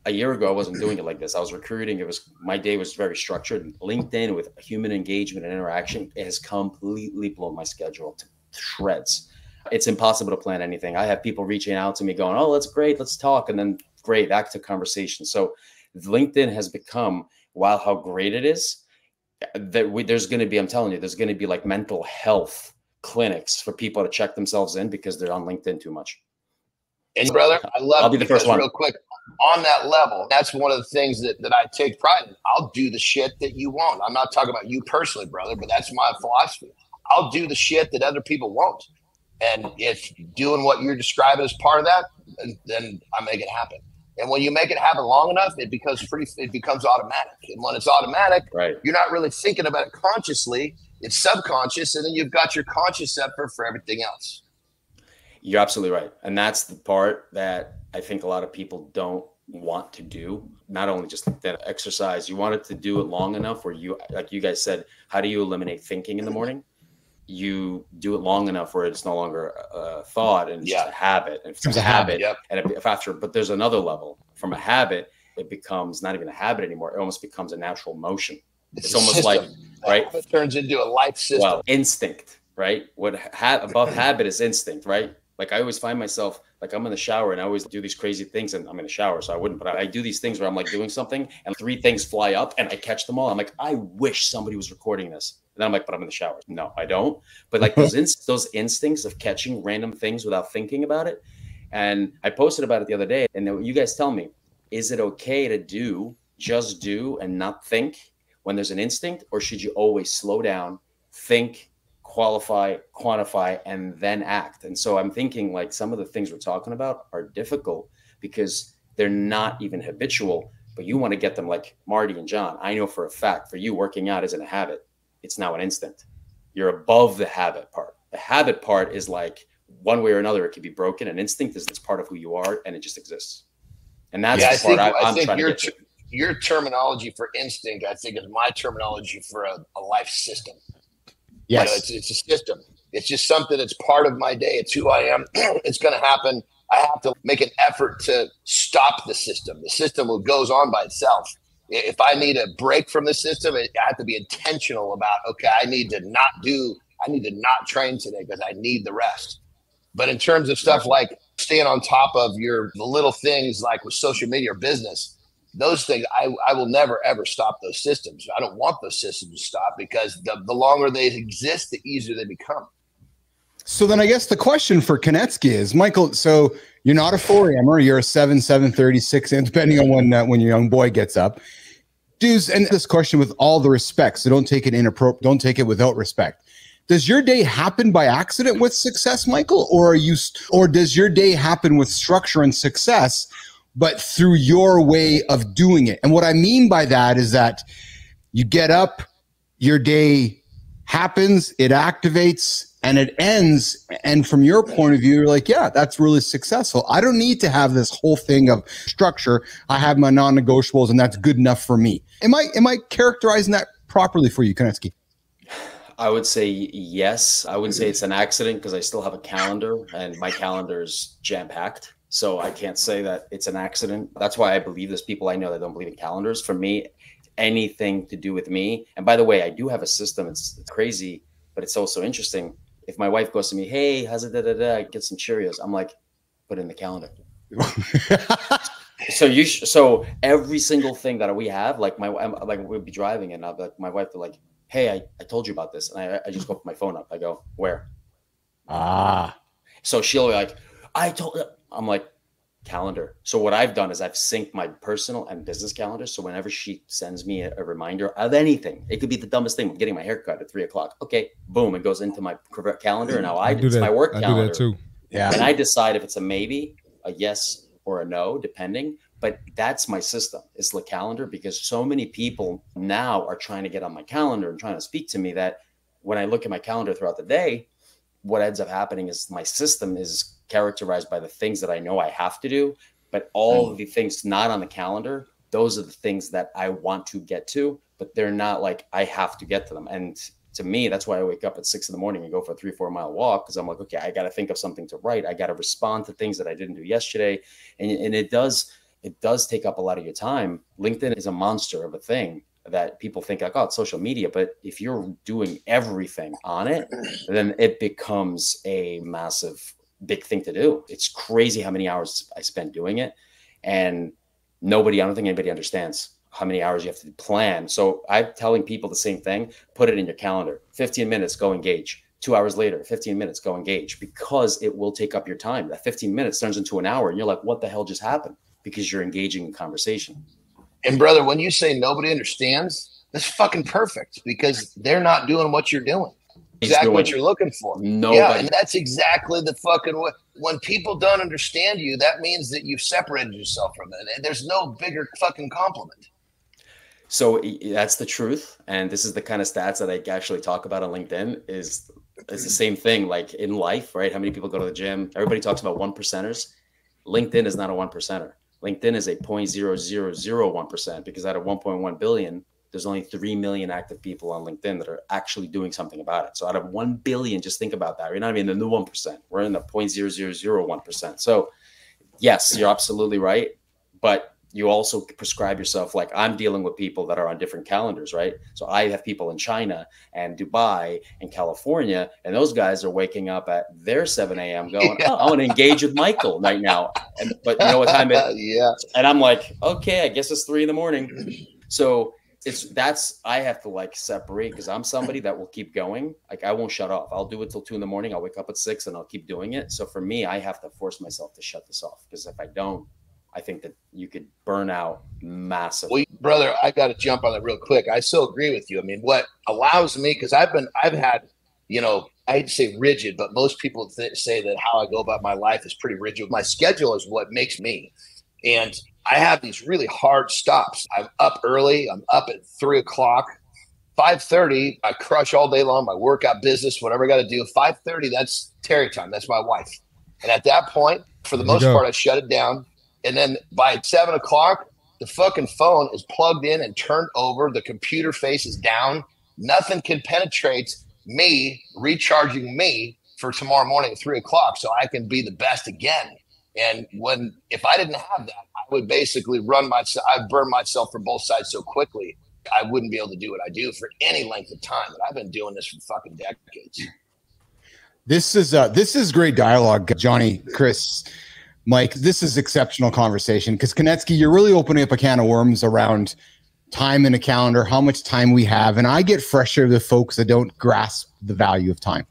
a year ago, I wasn't doing it like this. I was recruiting. My day was very structured. LinkedIn, with human engagement and interaction, it has completely blown my schedule to shreds. It's impossible to plan anything. I have people reaching out to me going, oh, that's great, let's talk. And then great, back to conversation. So LinkedIn has become, while how great it is, there's going to be, I'm telling you, there's going to be like mental health clinics for people to check themselves in because they're on LinkedIn too much. And brother, I'll be the first one. Real quick, on that level, that's one of the things that I take pride in. I'll do the shit that you won't. I'm not talking about you personally, brother, but that's my philosophy. I'll do the shit that other people won't. And if doing what you're describing is part of that, then I make it happen. And when you make it happen long enough, it becomes automatic. And when it's automatic, right, you're not really thinking about it consciously. It's subconscious, and then you've got your conscious effort for everything else. You're absolutely right. And that's the part that I think a lot of people don't want to do. Not only just that exercise, you want it to do it long enough where you, like you guys said, how do you eliminate thinking in the morning? You do it long enough where it's no longer a thought and it's just a habit. And it's a habit. And but there's another level. From a habit, it becomes not even a habit anymore. It almost becomes a natural motion. It's almost like, right? It turns into a life system. Well, instinct, right? What above habit is instinct, right? Like I always find myself like I'm in the shower and I always do these crazy things, and I'm in the shower, so I wouldn't, but I do these things where I'm like doing something and 3 things fly up and I catch them all. I'm like, I wish somebody was recording this. And then I'm like, but I'm in the shower. No, I don't. But like those instincts of catching random things without thinking about it. And I posted about it the other day, and you guys tell me, is it okay to just do and not think when there's an instinct, or should you always slow down, think, qualify, quantify, and then act? And so I'm thinking like some of the things we're talking about are difficult because they're not even habitual, but you want to get them like Marty and John. I know for a fact for you, working out isn't a habit. It's now an instinct. You're above the habit part. The habit part is like one way or another, it can be broken. An instinct is it's part of who you are and it just exists. And that's the part I'm trying to get to. Your terminology for instinct, I think, is my terminology for a life system. Yes. It's a system. It's just something that's part of my day. It's who I am. It's going to happen. I have to make an effort to stop the system. The system goes on by itself. If I need a break from the system, I have to be intentional about, okay, I need to not train today because I need the rest. But in terms of stuff like staying on top of the little things like with social media or business, those things, I will never, ever stop those systems. I don't want those systems to stop because the longer they exist, the easier they become. So then I guess the question for Konetsky is, Michael, so you're not a 4 a.m.er, you're a 7:30, 6 a.m., depending on when your young boy gets up. Dudes, and this question with all the respect, so don't take it inappropriate, don't take it without respect. Does your day happen by accident with success, Michael, or does your day happen with structure and success, but through your way of doing it? And what I mean by that is that you get up, your day happens, it activates, and it ends. And from your point of view, you're like, yeah, that's really successful. I don't need to have this whole thing of structure. I have my non-negotiables, and that's good enough for me. Am I characterizing that properly for you, Konetsky? I would say yes. I wouldn't say it's an accident because I still have a calendar and my calendar is jam-packed. So I can't say that it's an accident. That's why I believe there's people I know that don't believe in calendars. For me, anything to do with me. And by the way, I do have a system. It's crazy, but it's also interesting. If my wife goes to me, hey, how's it, I get some Cheerios. I'm like, put it in the calendar. So every single thing that we have, like we'll be driving and I'll be like, my wife will like, hey, I told you about this. And I just go put my phone up. I go, where? So she'll be like, I'm like, calendar. So what I've done is I've synced my personal and business calendar. So whenever she sends me a reminder of anything, it could be the dumbest thing, getting my hair cut at 3 o'clock. Okay, boom, it goes into my calendar. And now it's my work calendar. I do that too. Yeah. And I decide if it's a maybe, a yes, or a no, depending. But that's my system. It's the calendar, because so many people now are trying to get on my calendar and trying to speak to me that when I look at my calendar throughout the day, what ends up happening is my system is characterized by the things that I know I have to do, but all of the things not on the calendar, those are the things that I want to get to, but they're not like I have to get to them. And to me, that's why I wake up at 6 in the morning and go for a 3-4 mile walk, because I'm like, okay, I got to think of something to write. I got to respond to things that I didn't do yesterday. And it does take up a lot of your time. LinkedIn is a monster of a thing that people think like, oh, it's social media. But if you're doing everything on it, then it becomes a massive, big thing to do. It's crazy how many hours I spent doing it. And I don't think anybody understands how many hours you have to plan. So I'm telling people the same thing, put it in your calendar, 15 minutes, go engage. 2 hours later, 15 minutes, go engage, because it will take up your time. That 15 minutes turns into an hour and you're like, what the hell just happened? Because you're engaging in conversation. And brother, when you say nobody understands, that's fucking perfect, because they're not doing what you're doing. Exactly what you're looking for. Nobody. Yeah, and that's exactly the fucking way. When people don't understand you, that means that you've separated yourself from it. And there's no bigger fucking compliment. So that's the truth. And this is the kind of stats that I actually talk about on LinkedIn is the same thing. Like in life, right? How many people go to the gym? Everybody talks about 1%ers. LinkedIn is not a 1%er. LinkedIn is a 0.0001%, because out of 1.1 billion, there's only 3 million active people on LinkedIn that are actually doing something about it. So out of 1 billion, just think about that. We're not even in the 1%. We're in the 0.0001%. So yes, you're absolutely right. But you also prescribe yourself. Like I'm dealing with people that are on different calendars, right? So I have people in China and Dubai and California, and those guys are waking up at their 7 a.m. going, oh, I want to engage with Michael right now. But you know what time it is? Yeah. And I'm like, okay, I guess it's 3 a.m. So I have to like separate, because I'm somebody that will keep going. Like I won't shut off. I'll do it till 2 a.m. I'll wake up at 6 and I'll keep doing it. So for me, I have to force myself to shut this off, because if I don't, I think that you could burn out massively. Well, brother, I got to jump on that real quick. I so agree with you. I mean, what allows me, because I've had, you know, I hate to say rigid, but most people say that how I go about my life is pretty rigid. My schedule is what makes me. And I have these really hard stops. I'm up early. I'm up at 3 o'clock. 5:30, I crush all day long, my workout business, whatever I got to do. 5:30, that's Terry time. That's my wife. And at that point, for the most part, I shut it down. And then by 7 o'clock, the fucking phone is plugged in and turned over. The computer face is down. Nothing can penetrate me, recharging me for tomorrow morning at 3 o'clock, so I can be the best again. And if I didn't have that, I would basically I'd burn myself from both sides so quickly, I wouldn't be able to do what I do for any length of time. And I've been doing this for fucking decades. This is great dialogue, Johnny, Chris, Mike. This is exceptional conversation, because Konecki, you're really opening up a can of worms around time in a calendar, how much time we have. And I get frustrated with folks that don't grasp the value of time.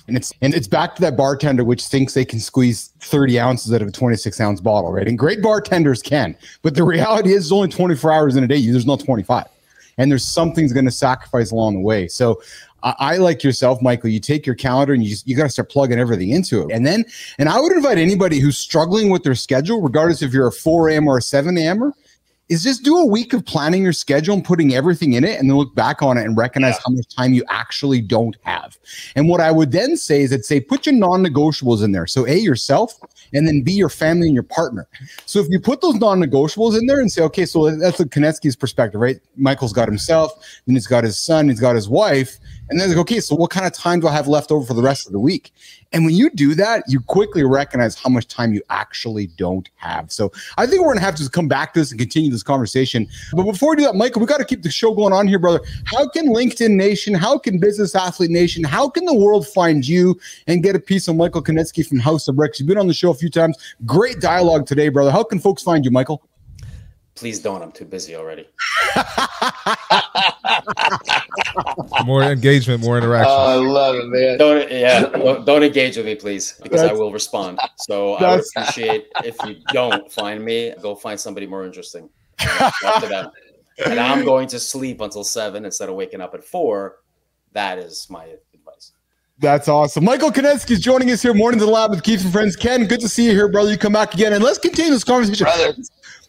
And it's back to that bartender which thinks they can squeeze 30 ounces out of a 26-ounce bottle, right? And great bartenders can, but the reality is there's only 24 hours in a day. There's not 25. And there's something's going to sacrifice along the way. So I like yourself, Michael, you take your calendar and you got to start plugging everything into it. And I would invite anybody who's struggling with their schedule, regardless if you're a 4 a.m. or a 7 a.m.er, is just do a week of planning your schedule and putting everything in it, and then look back on it and recognize how much time you actually don't have. And what I would then say is put your non-negotiables in there. So A, yourself, and then B, your family and your partner. So if you put those non-negotiables in there and say, okay, so that's the Konecki's perspective, right? Michael's got himself, then he's got his son, he's got his wife, and then like, okay, so what kind of time do I have left over for the rest of the week? And when you do that, you quickly recognize how much time you actually don't have. So I think we're going to have to come back to this and continue this conversation. But before we do that, Michael, we got to keep the show going on here, brother. How can LinkedIn Nation, how can Business Athlete Nation, how can the world find you and get a piece of Michael Konecki from House of Bricks? You've been on the show a few times. Great dialogue today, brother. How can folks find you, Michael? Please don't. I'm too busy already. More engagement, more interaction. Oh, I love it, man. Don't engage with me, please, because I will respond. So I would appreciate if you don't find me, go find somebody more interesting. Talk to them. And I'm going to sleep until 7 instead of waking up at 4. That is my advice. That's awesome. Michael Konecki is joining us here, Mornings in the Lab with Keith and Friends. Ken, good to see you here, brother. You come back again, and let's continue this conversation. Brother,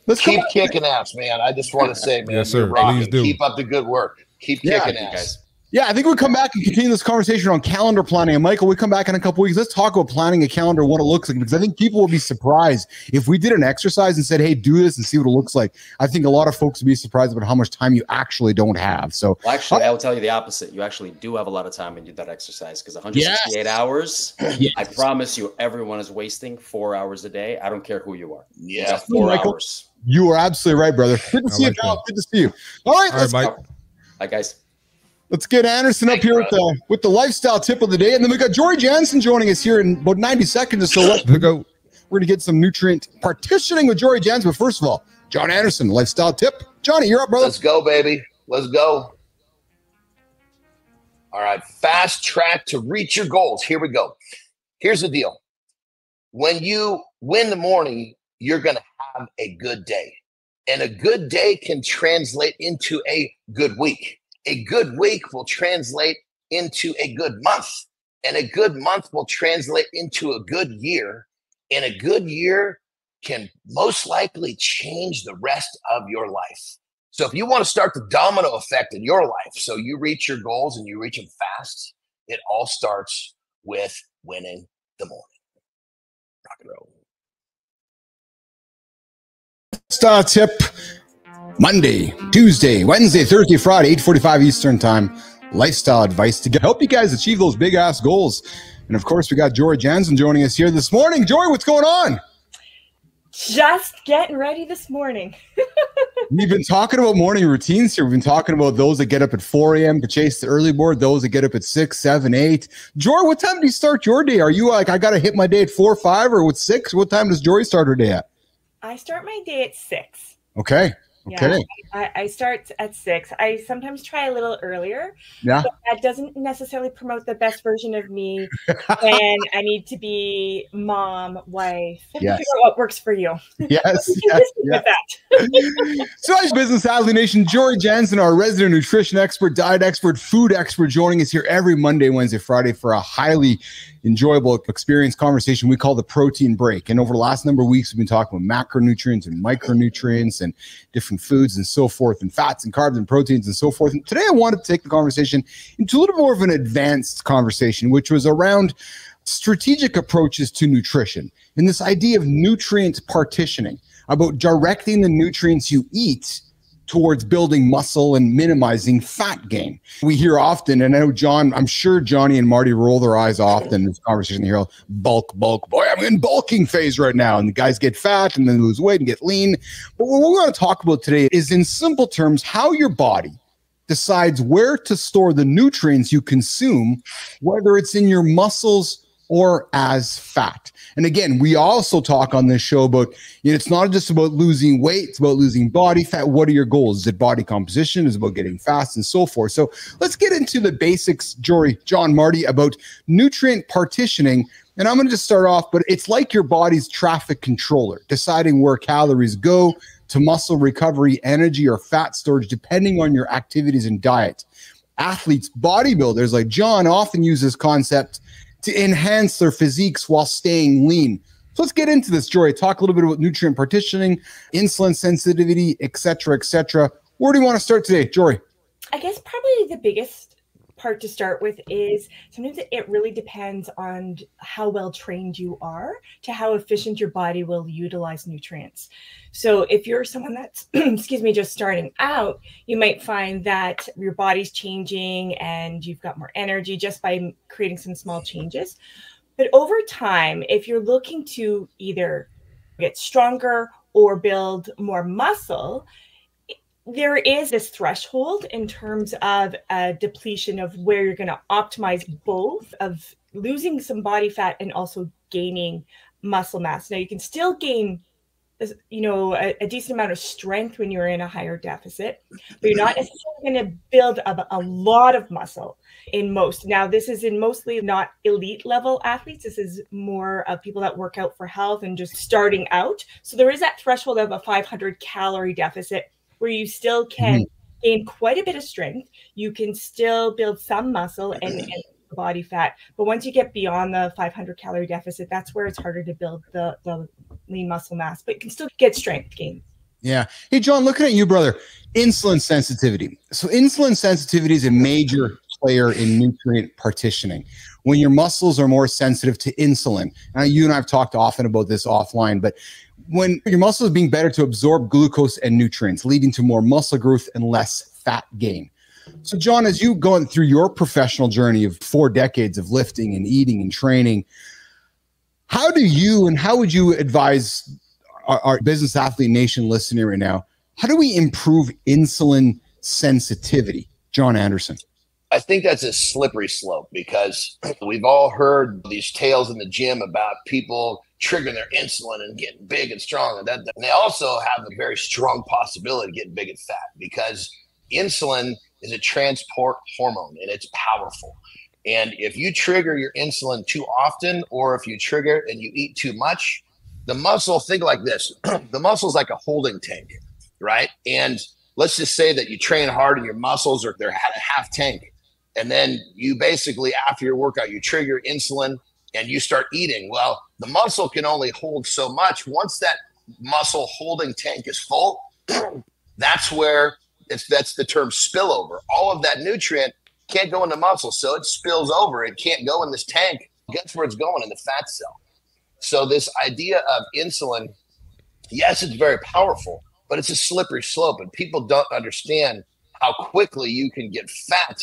let's keep kicking ass, man. I just want to say, man, yes, sir. Please do. Keep up the good work. Keep kicking ass. Guys. Yeah, I think we'll come back and continue this conversation on calendar planning. And Michael, we come back in a couple weeks. Let's talk about planning a calendar, what it looks like, because I think people will be surprised if we did an exercise and said, hey, do this and see what it looks like. I think a lot of folks would be surprised about how much time you actually don't have. So actually, I will tell you the opposite. You actually do have a lot of time when you do that exercise, because 168 hours, I promise you, everyone is wasting 4 hours a day. I don't care who you are. Yeah, 4 hours. You are absolutely right, brother. Good to see you, pal. Good to see you. All right, let's Mike. Hi, guys. Let's get Anderson up here with the lifestyle tip of the day. And then we got Jory Jansen joining us here in about 90 seconds or so. We're going to get some nutrient partitioning with Jory Jansen. But first of all, John Anderson, lifestyle tip. Johnny, you're up, brother. Let's go, baby. Let's go. All right. Fast track to reach your goals. Here we go. Here's the deal. When you win the morning, you're going to have a good day. And a good day can translate into a good week. A good week will translate into a good month, and a good month will translate into a good year, and a good year can most likely change the rest of your life. So if you want to start the domino effect in your life, so you reach your goals and you reach them fast, it all starts with winning the morning. Rock and roll. Lifestyle tip. Monday, Tuesday, Wednesday, Thursday, Friday, 8:45 Eastern time. Lifestyle advice to help you guys achieve those big ass goals. And of course, we got Jory Jansen joining us here this morning. Jory, what's going on? Just getting ready this morning. We've been talking about morning routines here. We've been talking about those that get up at 4 a.m. to chase the early board, those that get up at 6, 7, 8. Jory, what time do you start your day? Are you like, I got to hit my day at 4 or 5 or with 6? What time does Jory start her day at? I start my day at 6. Okay. Okay. Yeah, I start at 6. I sometimes try a little earlier. Yeah. But that doesn't necessarily promote the best version of me. And I need to be mom, wife. Yes. Figure out what works for you. Yes. With that. So as Business Athlete Nation, Jory Jansen, our resident nutrition expert, diet expert, food expert, joining us here every Monday, Wednesday, Friday for a highly enjoyable experience conversation we call the protein break. And over the last number of weeks, we've been talking about macronutrients and micronutrients and different foods and so forth, and fats and carbs and proteins and so forth. And today I wanted to take the conversation into a little more of an advanced conversation, which was around strategic approaches to nutrition and this idea of nutrient partitioning, about directing the nutrients you eat towards building muscle and minimizing fat gain. We hear often, and I know John, I'm sure Johnny and Marty roll their eyes often in this conversation. They hear bulk. Boy, I'm in bulking phase right now. And the guys get fat and then lose weight and get lean. But what we're going to talk about today is, in simple terms, how your body decides where to store the nutrients you consume, whether it's in your muscles or as fat. And again, we also talk on this show about, it's not just about losing weight, it's about losing body fat. What are your goals? Is it body composition? Is it about getting fast and so forth? So let's get into the basics, Jory, John, Marty, about nutrient partitioning. And I'm going to just start off, but it's like your body's traffic controller, deciding where calories go to muscle recovery, energy, or fat storage, depending on your activities and diet. Athletes, bodybuilders like John often use this concept to enhance their physiques while staying lean. So let's get into this, Jory. Talk a little bit about nutrient partitioning, insulin sensitivity, et cetera, et cetera. Where do you want to start today, Jory? I guess probably the biggest part to start with is sometimes it really depends on how well trained you are to how efficient your body will utilize nutrients. So if you're someone that's, excuse me, just starting out, you might find that your body's changing and you've got more energy just by creating some small changes. But over time, if you're looking to either get stronger or build more muscle, there is this threshold in terms of a depletion of where you're going to optimize both of losing some body fat and also gaining muscle mass. Now you can still gain, a decent amount of strength when you're in a higher deficit, but you're not necessarily going to build up a lot of muscle in most. Now this is in mostly not elite level athletes. This is more of people that work out for health and just starting out. So there is that threshold of a 500 calorie deficit where you still can gain quite a bit of strength. You can still build some muscle and body fat. But once you get beyond the 500 calorie deficit, that's where it's harder to build the lean muscle mass, but you can still get strength gains. Yeah. Hey, John, looking at you, brother, insulin sensitivity. So insulin sensitivity is a major player in nutrient partitioning. When your muscles are more sensitive to insulin, and you and I have talked often about this offline, but when your muscles are being better to absorb glucose and nutrients, leading to more muscle growth and less fat gain. So John, as you've gone through your professional journey of 4 decades of lifting and eating and training, how would you advise our Business Athlete Nation listening right now, how do we improve insulin sensitivity? John Anderson. I think that's a slippery slope because we've all heard these tales in the gym about people triggering their insulin and getting big and strong. And they also have a very strong possibility of getting big and fat because insulin is a transport hormone and it's powerful. And if you trigger your insulin too often, or if you trigger and you eat too much, the muscle, think like this, the muscle is like a holding tank, right? And let's just say that you train hard and your muscles they're at a half tank. And then you basically, after your workout, you trigger insulin and you start eating. Well, the muscle can only hold so much. Once that muscle holding tank is full, that's the term spillover. All of that nutrient can't go in the muscle, so it spills over. It can't go in this tank. Guess where it's going? In the fat cell. So this idea of insulin, yes, it's very powerful, but it's a slippery slope, and people don't understand how quickly you can get fat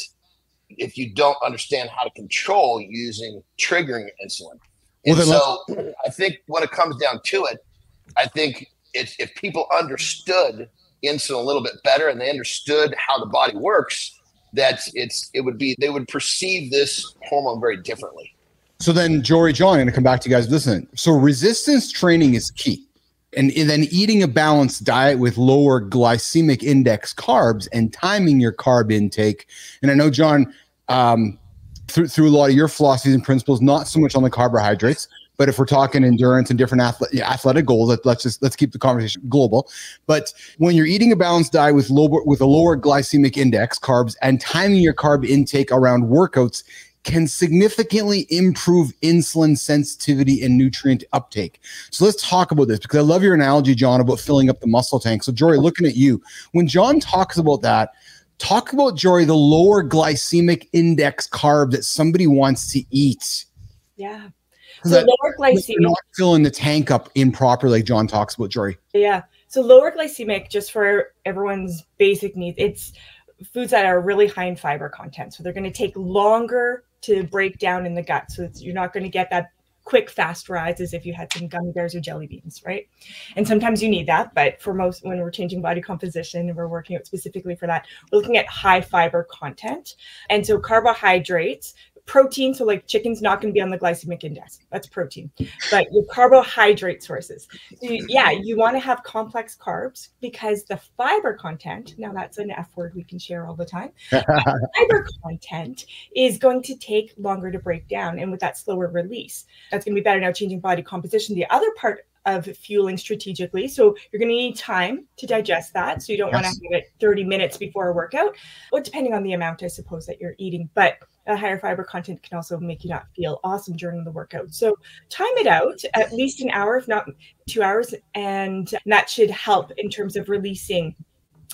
if you don't understand how to control using triggering insulin. And so I think when it comes down to it, I think if people understood insulin a little bit better and they understood how the body works, they would perceive this hormone very differently. So then, Jory, John, I'm going to come back to you guys. Listen, so resistance training is key. And then eating a balanced diet with lower glycemic index carbs and timing your carb intake. And I know, John, through a lot of your philosophies and principles, not so much on the carbohydrates, but if we're talking endurance and different athletic goals, let's keep the conversation global. But when you're eating a balanced diet with a lower glycemic index carbs and timing your carb intake around workouts can significantly improve insulin sensitivity and nutrient uptake. So let's talk about this, because I love your analogy, John, about filling up the muscle tank. So Jory, looking at you, when John talks about that, talk about, Jory, the lower glycemic index carb that somebody wants to eat. Yeah. So lower glycemic, not filling the tank up improperly, like John talks about, Jory. Yeah. So lower glycemic, just for everyone's basic needs, it's foods that are really high in fiber content. So they're going to take longer to break down in the gut. So you're not going to get that quick, fast rise as if you had some gummy bears or jelly beans, right? And sometimes you need that, but for most, when we're changing body composition and we're working out specifically for that, we're looking at high fiber content. And so carbohydrates, protein, so like chicken's not going to be on the glycemic index. That's protein. But your carbohydrate sources, yeah, you want to have complex carbs because the fiber content, now that's an F word we can share all the time, fiber content is going to take longer to break down, and with that slower release, that's going to be better. Now changing body composition, the other part of fueling strategically. So you're going to need time to digest that. So you don't want to have it 30 minutes before a workout, or depending on the amount, I suppose, that you're eating. But a higher fiber content can also make you not feel awesome during the workout. So time it out at least an hour, if not 2 hours. And that should help in terms of releasing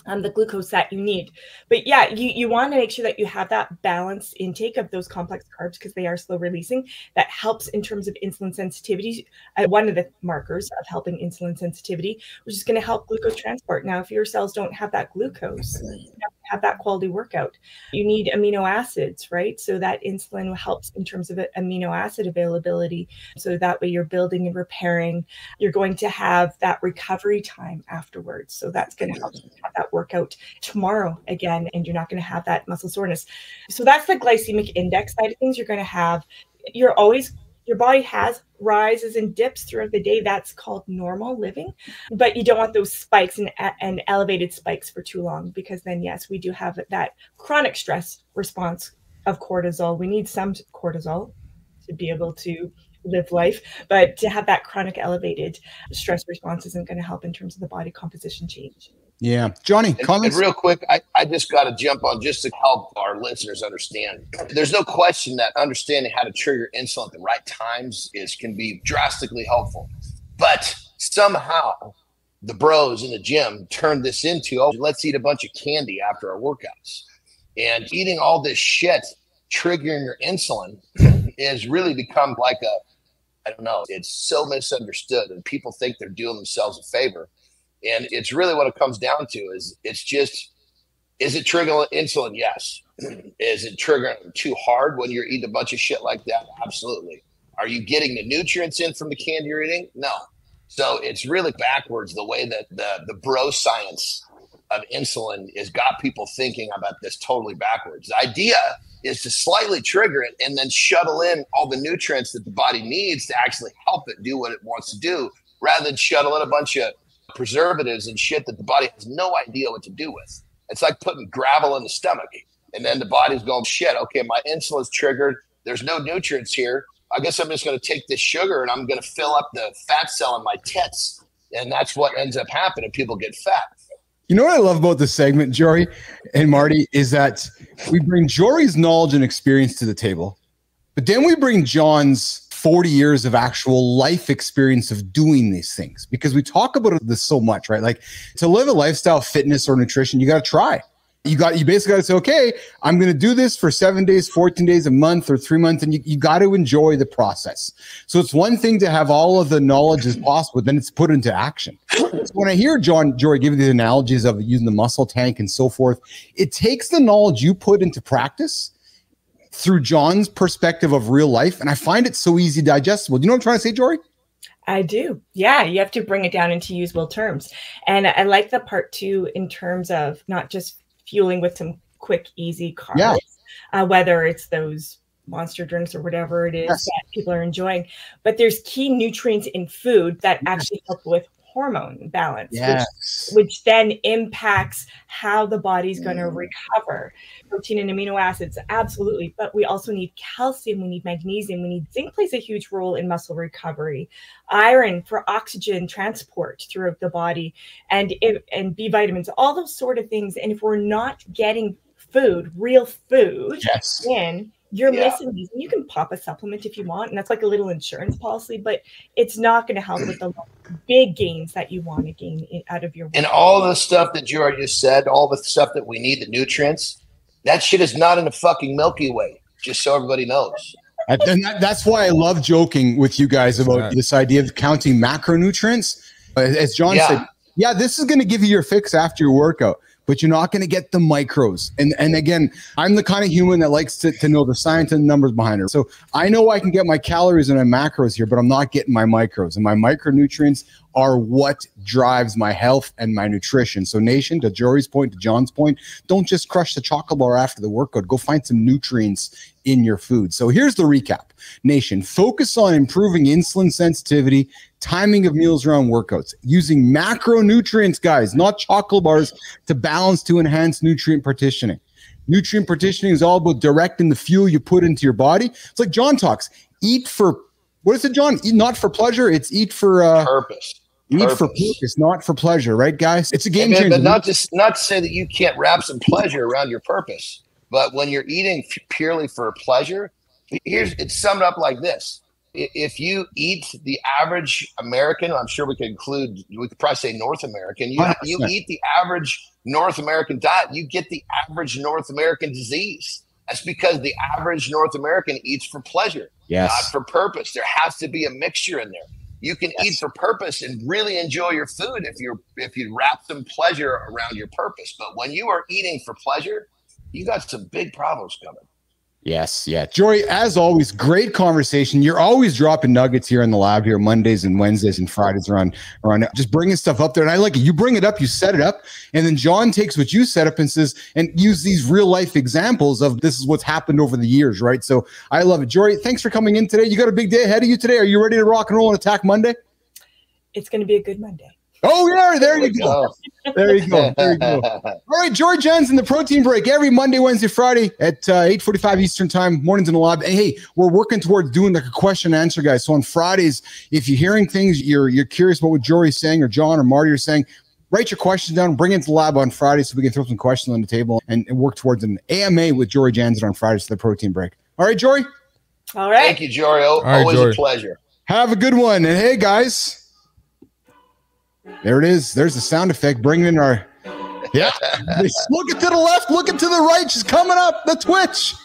the glucose that you need. But yeah, you want to make sure that you have that balanced intake of those complex carbs because they are slow releasing. That helps in terms of insulin sensitivity. One of the markers of helping insulin sensitivity, which is going to help glucose transport. Now, if your cells don't have that glucose, you don't have that quality workout. You need amino acids, right? So that insulin helps in terms of amino acid availability. So that way you're building and repairing. You're going to have that recovery time afterwards. So that's going to help you have that workout tomorrow again, and you're not going to have that muscle soreness. So that's the glycemic index side of things. You're going to have, your body has rises and dips throughout the day. That's called normal living, but you don't want those spikes and elevated spikes for too long, because then yes, we do have that chronic stress response of cortisol. We need some cortisol to be able to live life, but to have that chronic elevated stress response isn't going to help in terms of the body composition change. Yeah. Johnny, comments? And real quick, I just got to jump on just to help our listeners understand. There's no question that understanding how to trigger insulin at the right times can be drastically helpful. But somehow the bros in the gym turned this into, oh, let's eat a bunch of candy after our workouts. And eating all this shit, triggering your insulin, has really become like I don't know, it's so misunderstood, and people think they're doing themselves a favor. And it's really what it comes down to is is it triggering insulin? Yes. Is it triggering too hard when you're eating a bunch of shit like that? Absolutely. Are you getting the nutrients in from the candy you're eating? No. So it's really backwards the way that the bro science of insulin has got people thinking about this totally backwards. The idea is to slightly trigger it and then shuttle in all the nutrients that the body needs to actually help it do what it wants to do, rather than shuttle in a bunch of preservatives and shit that the body has no idea what to do with. It's like putting gravel in the stomach, and then the body's going, shit, okay, my insulin's triggered. There's no nutrients here. I guess I'm just going to take this sugar and I'm going to fill up the fat cell in my tits. And that's what ends up happening. People get fat. You know what I love about this segment, Jory and Marty, is that we bring Jory's knowledge and experience to the table, but then we bring John's 40 years of actual life experience of doing these things, because we talk about this so much, right? Like, to live a lifestyle, fitness or nutrition, you got to try. You basically got to say, okay, I'm going to do this for 7 days, 14 days, a month, or 3 months. And you got to enjoy the process. So it's one thing to have all of the knowledge as possible, but then it's put into action. So when I hear Jory give these analogies of using the muscle tank and so forth, it takes the knowledge you put into practice through John's perspective of real life. And I find it so easy digestible. Do you know what I'm trying to say, Jory? I do. Yeah, you have to bring it down into usable terms. And I like the part too, in terms of not just fueling with some quick, easy carbs, whether it's those monster drinks or whatever it is that people are enjoying, but there's key nutrients in food that actually help with hormone balance, which then impacts how the body's going to recover. Protein and amino acids, absolutely, but we also need calcium, we need magnesium, we need zinc, plays a huge role in muscle recovery, iron for oxygen transport throughout the body, and B vitamins, all those sort of things. And if we're not getting food, real food in, you're missing these. And you can pop a supplement if you want, and that's like a little insurance policy, but it's not going to help with the big gains that you want to gain out of your work. And all the stuff that George just said, all the stuff that we need, the nutrients, that shit is not in the fucking Milky Way, just so everybody knows. And that's why I love joking with you guys about this idea of counting macronutrients. As John said, this is going to give you your fix after your workout, but you're not going to get the micros. And again, I'm the kind of human that likes to know the science and the numbers behind it. So I know I can get my calories and my macros here, but I'm not getting my micros. And my micronutrients are what drives my health and my nutrition. So nation, to Jory's point, to John's point, don't just crush the chocolate bar after the workout. Go find some nutrients in your food. So here's the recap. Nation, focus on improving insulin sensitivity, timing of meals around workouts, using macronutrients, guys, not chocolate bars, to balance to enhance nutrient partitioning. Nutrient partitioning is all about directing the fuel you put into your body. It's like John talks, eat for, what is it, John? Eat not for pleasure, it's eat for purpose. Eat for purpose, not for pleasure, right, guys? It's a game changer. But not to say that you can't wrap some pleasure around your purpose. But when you're eating purely for pleasure, it's summed up like this. If you eat the average American, I'm sure we could probably say North American, you eat the average North American diet, you get the average North American disease. That's because the average North American eats for pleasure, not for purpose. There has to be a mixture in there. You can eat for purpose and really enjoy your food if you wrap some pleasure around your purpose. But when you are eating for pleasure, you got some big problems coming. Yes. Yeah. Jory, as always, great conversation. You're always dropping nuggets here in the lab here Mondays and Wednesdays and Fridays around just bringing stuff up there. And I like it. You bring it up, you set it up. And then John takes what you set up and says, and use these real life examples of this is what's happened over the years. Right. So I love it. Jory, thanks for coming in today. You got a big day ahead of you today. Are you ready to rock and roll and attack Monday? It's going to be a good Monday. Oh, yeah, there you go. There you go. There you go. All right, George Jensen, the Protein Break, every Monday, Wednesday, Friday at 8:45 Eastern Time, mornings in the lab. And hey, we're working towards doing like a question and answer, guys. So on Fridays, if you're hearing things, you're curious about what Jory's saying or John or Marty are saying, write your questions down, bring it into the lab on Friday so we can throw some questions on the table and work towards an AMA with Jory Jensen on Fridays for the Protein Break. All right, Jory? All right. Thank you, Jory. Always a pleasure. Have a good one. And hey, guys. There it is. There's the sound effect. Bringing in our, look it to the left, look it to the right. She's coming up, the Twitch.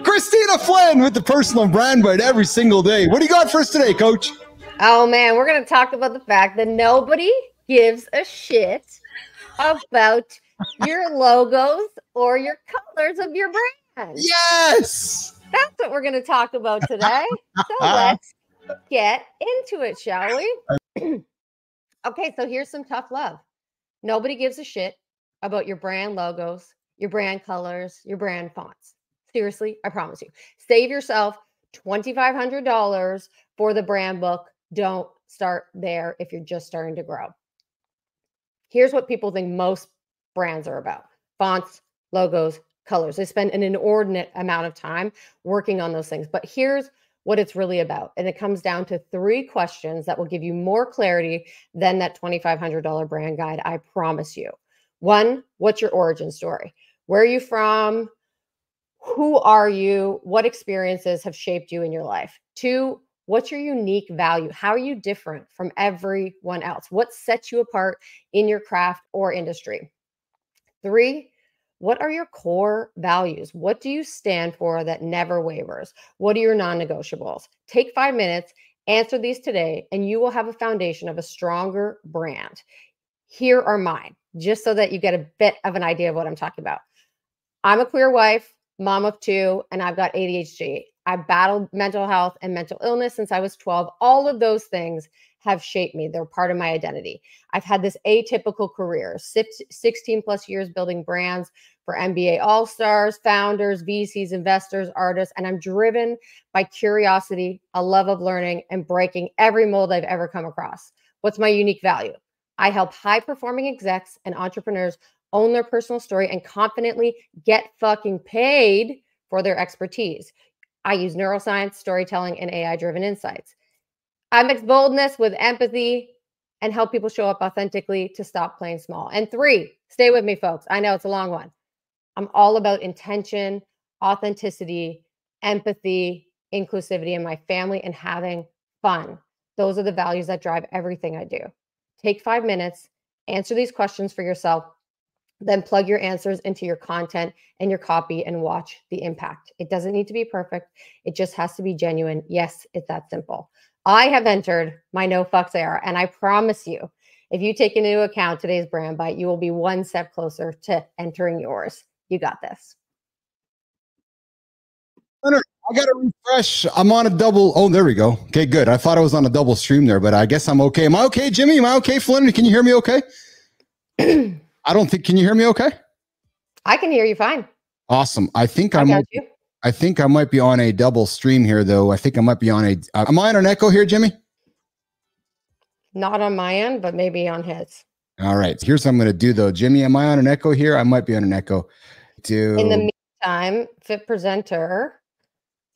Christina Flynn with the personal brand bite every single day. What do you got for us today, Coach? Oh, man, we're going to talk about the fact that nobody gives a shit about your logos or your colors of your brand. Yes. That's what we're going to talk about today. So let's get into it, shall we? Okay, so here's some tough love. Nobody gives a shit about your brand logos, your brand colors, your brand fonts. Seriously, I promise you. Save yourself $2,500 for the brand book. Don't start there if you're just starting to grow. Here's what people think most brands are about: fonts, logos, colors. They spend an inordinate amount of time working on those things. But here's what it's really about. And it comes down to 3 questions that will give you more clarity than that $2,500 brand guide. I promise you. 1, what's your origin story? Where are you from? Who are you? What experiences have shaped you in your life? 2, what's your unique value? How are you different from everyone else? What sets you apart in your craft or industry? 3, what are your core values? What do you stand for that never wavers? What are your non-negotiables? Take 5 minutes, answer these today, and you will have a foundation of a stronger brand. Here are mine, just so that you get a bit of an idea of what I'm talking about. I'm a queer wife, mom of 2, and I've got ADHD. I battled mental health and mental illness since I was 12. All of those things have shaped me. They're part of my identity. I've had this atypical career, 16 plus years building brands for NBA All-Stars, founders, VCs, investors, artists, and I'm driven by curiosity, a love of learning, and breaking every mold I've ever come across. What's my unique value? I help high-performing execs and entrepreneurs own their personal story and confidently get fucking paid for their expertise. I use neuroscience, storytelling, and AI-driven insights. I mix boldness with empathy and help people show up authentically to stop playing small. And 3, stay with me, folks. I know it's a long one. I'm all about intention, authenticity, empathy, inclusivity in my family, and having fun. Those are the values that drive everything I do. Take 5 minutes, answer these questions for yourself, then plug your answers into your content and your copy and watch the impact. It doesn't need to be perfect. It just has to be genuine. Yes, it's that simple. I have entered my no fucks era, and I promise you, if you take into account today's brand bite, you will be one step closer to entering yours. You got this. Leonard, I got to refresh. I'm on a double. Oh, there we go. Okay, good. I thought I was on a double stream there, but I guess I'm okay. Am I okay, Jimmy? Am I okay, Flynn? Can you hear me okay? I don't think, can you hear me okay? I can hear you fine. Awesome. I think I might be on a double stream here, though. I think I might be on a, am I on an echo here, Jimmy? Not on my end, but maybe on his. All right. Here's what I'm going to do, though. Jimmy, am I on an echo here? I might be on an echo. In the meantime, Fit Presenter,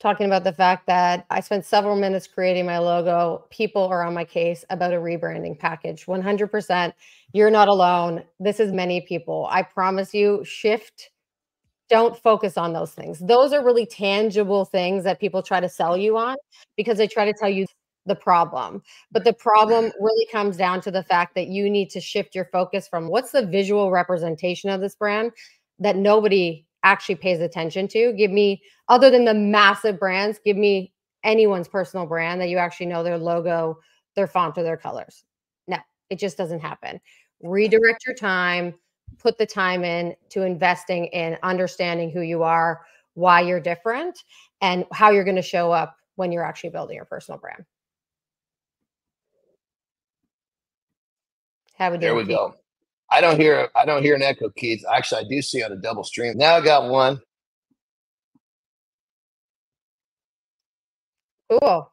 talking about the fact that I spent several minutes creating my logo. People are on my case about a rebranding package. 100%. You're not alone. This is many people. I promise you, shift. Don't focus on those things. Those are really tangible things that people try to sell you on because they try to tell you the problem. But the problem really comes down to the fact that you need to shift your focus from what's the visual representation of this brand that nobody actually pays attention to. Give me, other than the massive brands, give me anyone's personal brand that you actually know their logo, their font, or their colors. No, it just doesn't happen. Redirect your time, put the time in to investing in understanding who you are, why you're different, and how you're going to show up when you're actually building your personal brand. There we go. I don't hear an echo, Keith. Actually, I do see on a double stream. Now I got one. Cool.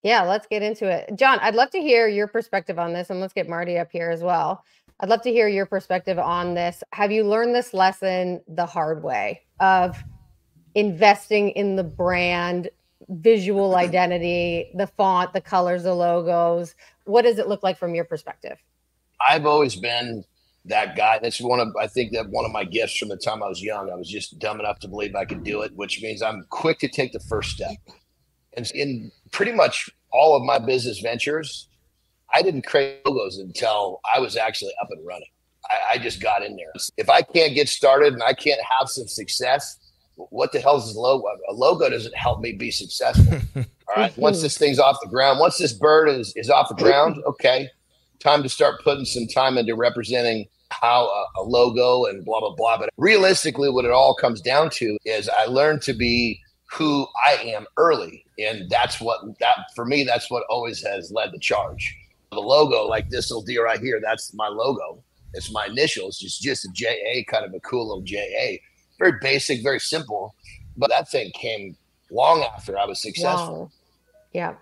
Yeah, let's get into it. John, I'd love to hear your perspective on this, and let's get Marty up here as well. I'd love to hear your perspective on this. Have you learned this lesson the hard way of investing in the brand, visual identity, the font, the colors, the logos? What does it look like from your perspective? I've always been that guy. That's I think that one of my gifts from the time I was young. I was just dumb enough to believe I could do it, which means I'm quick to take the first step. And in pretty much all of my business ventures, I didn't create logos until I was actually up and running. I just got in there. If I can't get started and I can't have some success, what the hell is this logo? A logo doesn't help me be successful. All right. Once this thing's off the ground, once this bird is off the ground, okay, time to start putting some time into representing how a logo and blah, blah, blah. But realistically, what it all comes down to is I learned to be who I am early. And for me, that's what always has led the charge. The logo, like this little deal right here, that's my logo. It's my initials. It's just a JA, kind of a cool little JA. Very basic, very simple. But that thing came long after I was successful. Wow. Yeah.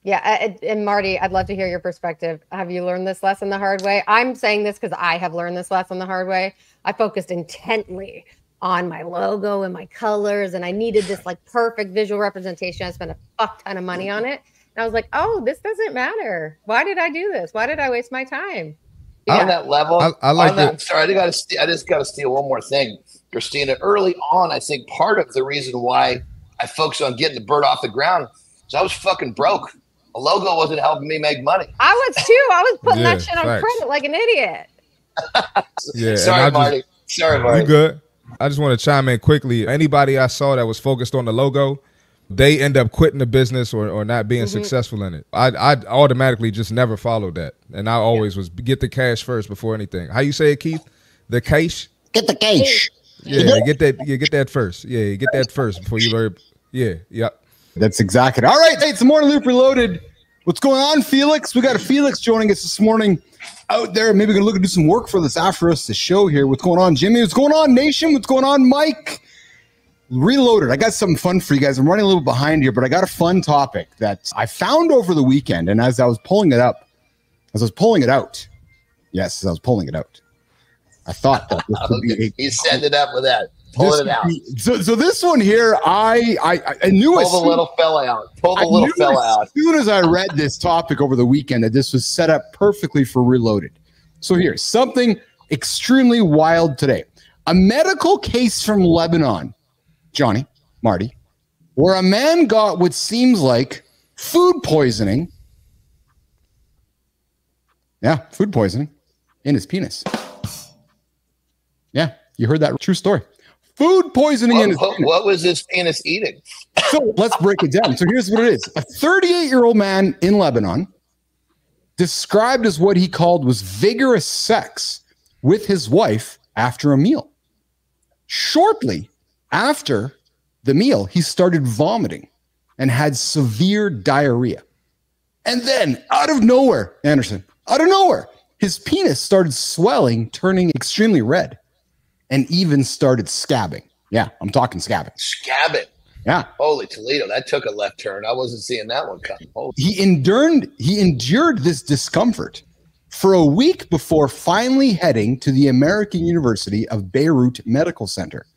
Yeah. And Marty, I'd love to hear your perspective. Have you learned this lesson the hard way? I'm saying this because I have learned this lesson the hard way. I focused intently on my logo and my colors, and I needed this like perfect visual representation. I spent a fuck ton of money on it. And I was like, oh, this doesn't matter. Why did I do this? Why did I waste my time? Yeah. On that level, I like that. Sorry, I just got to steal one more thing, Christina. Early on, I think part of the reason why I focused on getting the bird off the ground is I was fucking broke. A logo wasn't helping me make money. I was too. I was putting that shit on credit like an idiot. Yeah. Sorry, Marty. Sorry, Marty. You good? I just want to chime in quickly. Anybody I saw that was focused on the logo, they end up quitting the business or not being successful in it. I automatically just never followed that. And I always was get the cash first before anything. How you say it, Keith? The cash? Get the cash. Yeah, get that first. Yeah, get that first before you learn. Yeah, yep. That's exactly it. All right, hey, it's the Morning Loop Reloaded. What's going on, Felix? We got a Felix joining us this morning out there. Maybe we're gonna look and do some work for this after us, the show here. What's going on, Jimmy? What's going on, Nation? What's going on, Mike? Reloaded. I got something fun for you guys. I'm running a little behind here, but I got a fun topic that I found over the weekend. And as I was pulling it out, I thought that this would be he's setting it up with that. Pulling it out. So this one here, I knew Pull the little fella out. As soon as I read this topic over the weekend, that this was set up perfectly for Reloaded. So here's something extremely wild today. A medical case from Lebanon, Johnny, Marty, where a man got what seems like food poisoning. Yeah, food poisoning in his penis. Yeah, you heard that. True story. Food poisoning in his penis. What was his penis eating? So let's break it down. So here's what it is. A 38-year-old man in Lebanon described as what he called was vigorous sex with his wife after a meal. Shortly after the meal, he started vomiting and had severe diarrhea. And then out of nowhere, Anderson, his penis started swelling, turning extremely red, and even started scabbing. Yeah, I'm talking scabbing. Scabbing. Yeah. Holy Toledo, that took a left turn. I wasn't seeing that one coming. He endured this discomfort for a week before finally heading to the American University of Beirut Medical Center.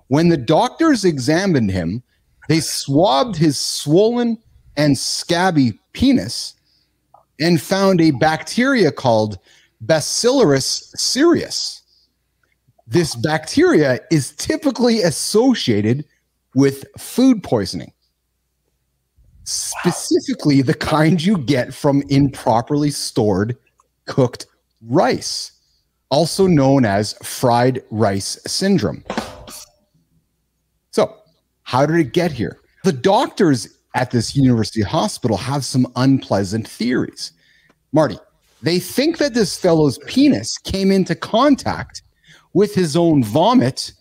When the doctors examined him, they swabbed his swollen and scabby penis and found a bacteria called Bacillus cereus. This bacteria is typically associated with food poisoning, specifically the kind you get from improperly stored cooked rice, also known as fried rice syndrome. So, how did it get here? The doctors at this university hospital have some unpleasant theories. Marty, they think that this fellow's penis came into contact with his own vomit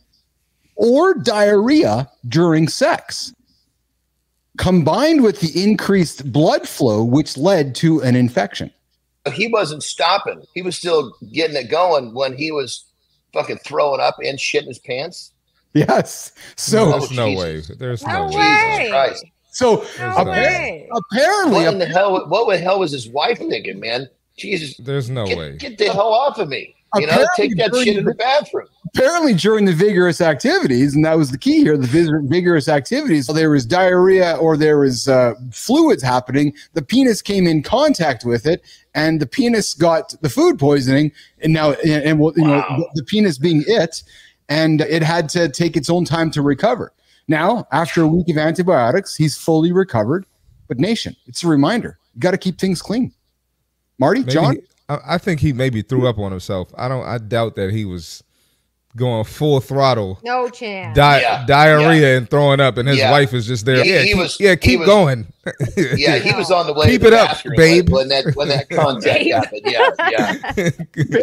or diarrhea during sex, combined with the increased blood flow, which led to an infection. He wasn't stopping. He was still getting it going when he was fucking throwing up and shitting his pants. Yes. So there's no way. There's no way. Jesus Christ. So apparently, what the hell was his wife thinking, man? Jesus. There's no way. Get the hell off of me. You know, take that shit in the bathroom. Apparently, during the vigorous activities, and that was the key here, the vigorous activities, there was diarrhea or there was fluids happening. The penis came in contact with it, and the penis got the food poisoning. And now, the penis being it, and it had to take its own time to recover. Now, after a week of antibiotics, he's fully recovered. But Nation, it's a reminder: you got to keep things clean. Marty, John. I think he maybe threw up on himself. I doubt that he was going full throttle. No chance. Diarrhea and throwing up, and his wife is just there. Keep going. Yeah, he was on the way. Keep it up, babe. When that contact happened. Yeah.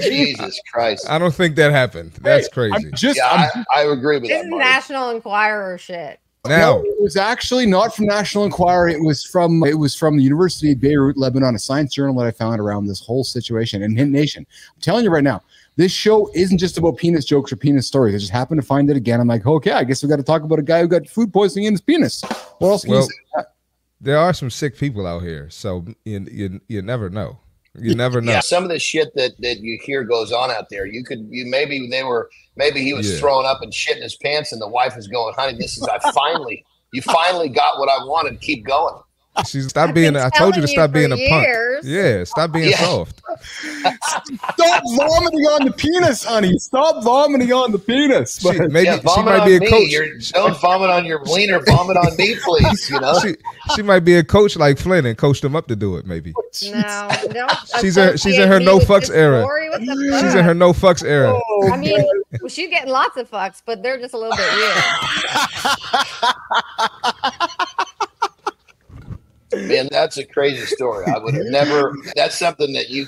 Jesus Christ. I don't think that happened. That's crazy. I agree with that. This is National Enquirer shit. Now, it was actually not from National Enquirer. It was from the University of Beirut, Lebanon, a science journal that I found around this whole situation. And Nation, I'm telling you right now, this show isn't just about penis jokes or penis stories. I just happened to find it again. I'm like, okay, I guess we got to talk about a guy who got food poisoning in his penis. What else can you say? There are some sick people out here, so you never know. You never know. Yeah, some of the shit that you hear goes on out there. Maybe he was throwing up and shitting his pants, and the wife is going, "Honey, you finally got what I wanted. Keep going." Stop being. I told you to stop being a punk. Yeah, stop being soft. Stop vomiting on the penis, honey. Stop vomiting on the penis. She might be a coach. Don't vomit on your wiener. Vomit on me, please. You know. She might be a coach like Flynn and coached him up to do it. Maybe. No. She's in her no fucks era. She's in her no fucks era. I mean, she's getting lots of fucks, but they're just a little bit weird. Man, that's a crazy story. I would have never. That's something that you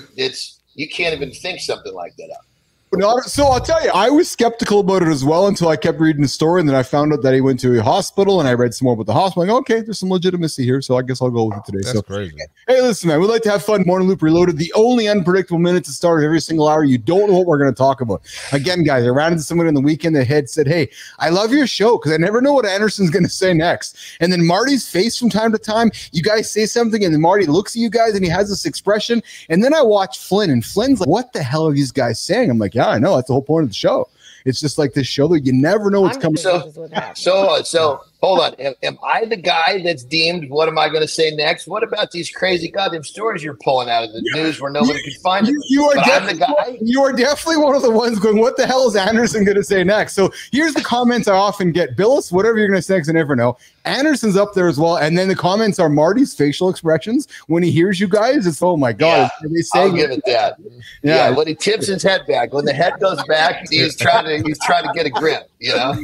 can't even think something like that up. So I'll tell you, I was skeptical about it as well until I kept reading the story, and then I found out that he went to a hospital, and I read some more about the hospital. I'm like, okay, there's some legitimacy here, so I guess I'll go with it today. That's crazy. Hey, listen, man, we like to have fun. Morning Loop Reloaded, the only unpredictable minute to start every single hour. You don't know what we're going to talk about. Again, guys, I ran into someone on the weekend that had said, hey, I love your show because I never know what Anderson's going to say next. And then Marty's face from time to time, you guys say something, and then Marty looks at you guys, and he has this expression. And then I watch Flynn, and Flynn's like, what the hell are these guys saying? I'm like, yeah, I know. That's the whole point of the show. It's just like this show that you never know what's coming. So hold on. Am I the guy that's deemed? What am I going to say next? What about these crazy goddamn stories you're pulling out of the news where nobody can find it? I'm the guy. You are definitely one of the ones going, what the hell is Anderson going to say next? So here's the comments I often get. Billis, whatever you're going to say next, I never know. Anderson's up there as well. And then the comments are Marty's facial expressions. When he hears you guys, it's, oh my God. Yeah, I'll give it that. Yeah, when he tips his head back, when the head goes back, he's trying to get a grip, you know?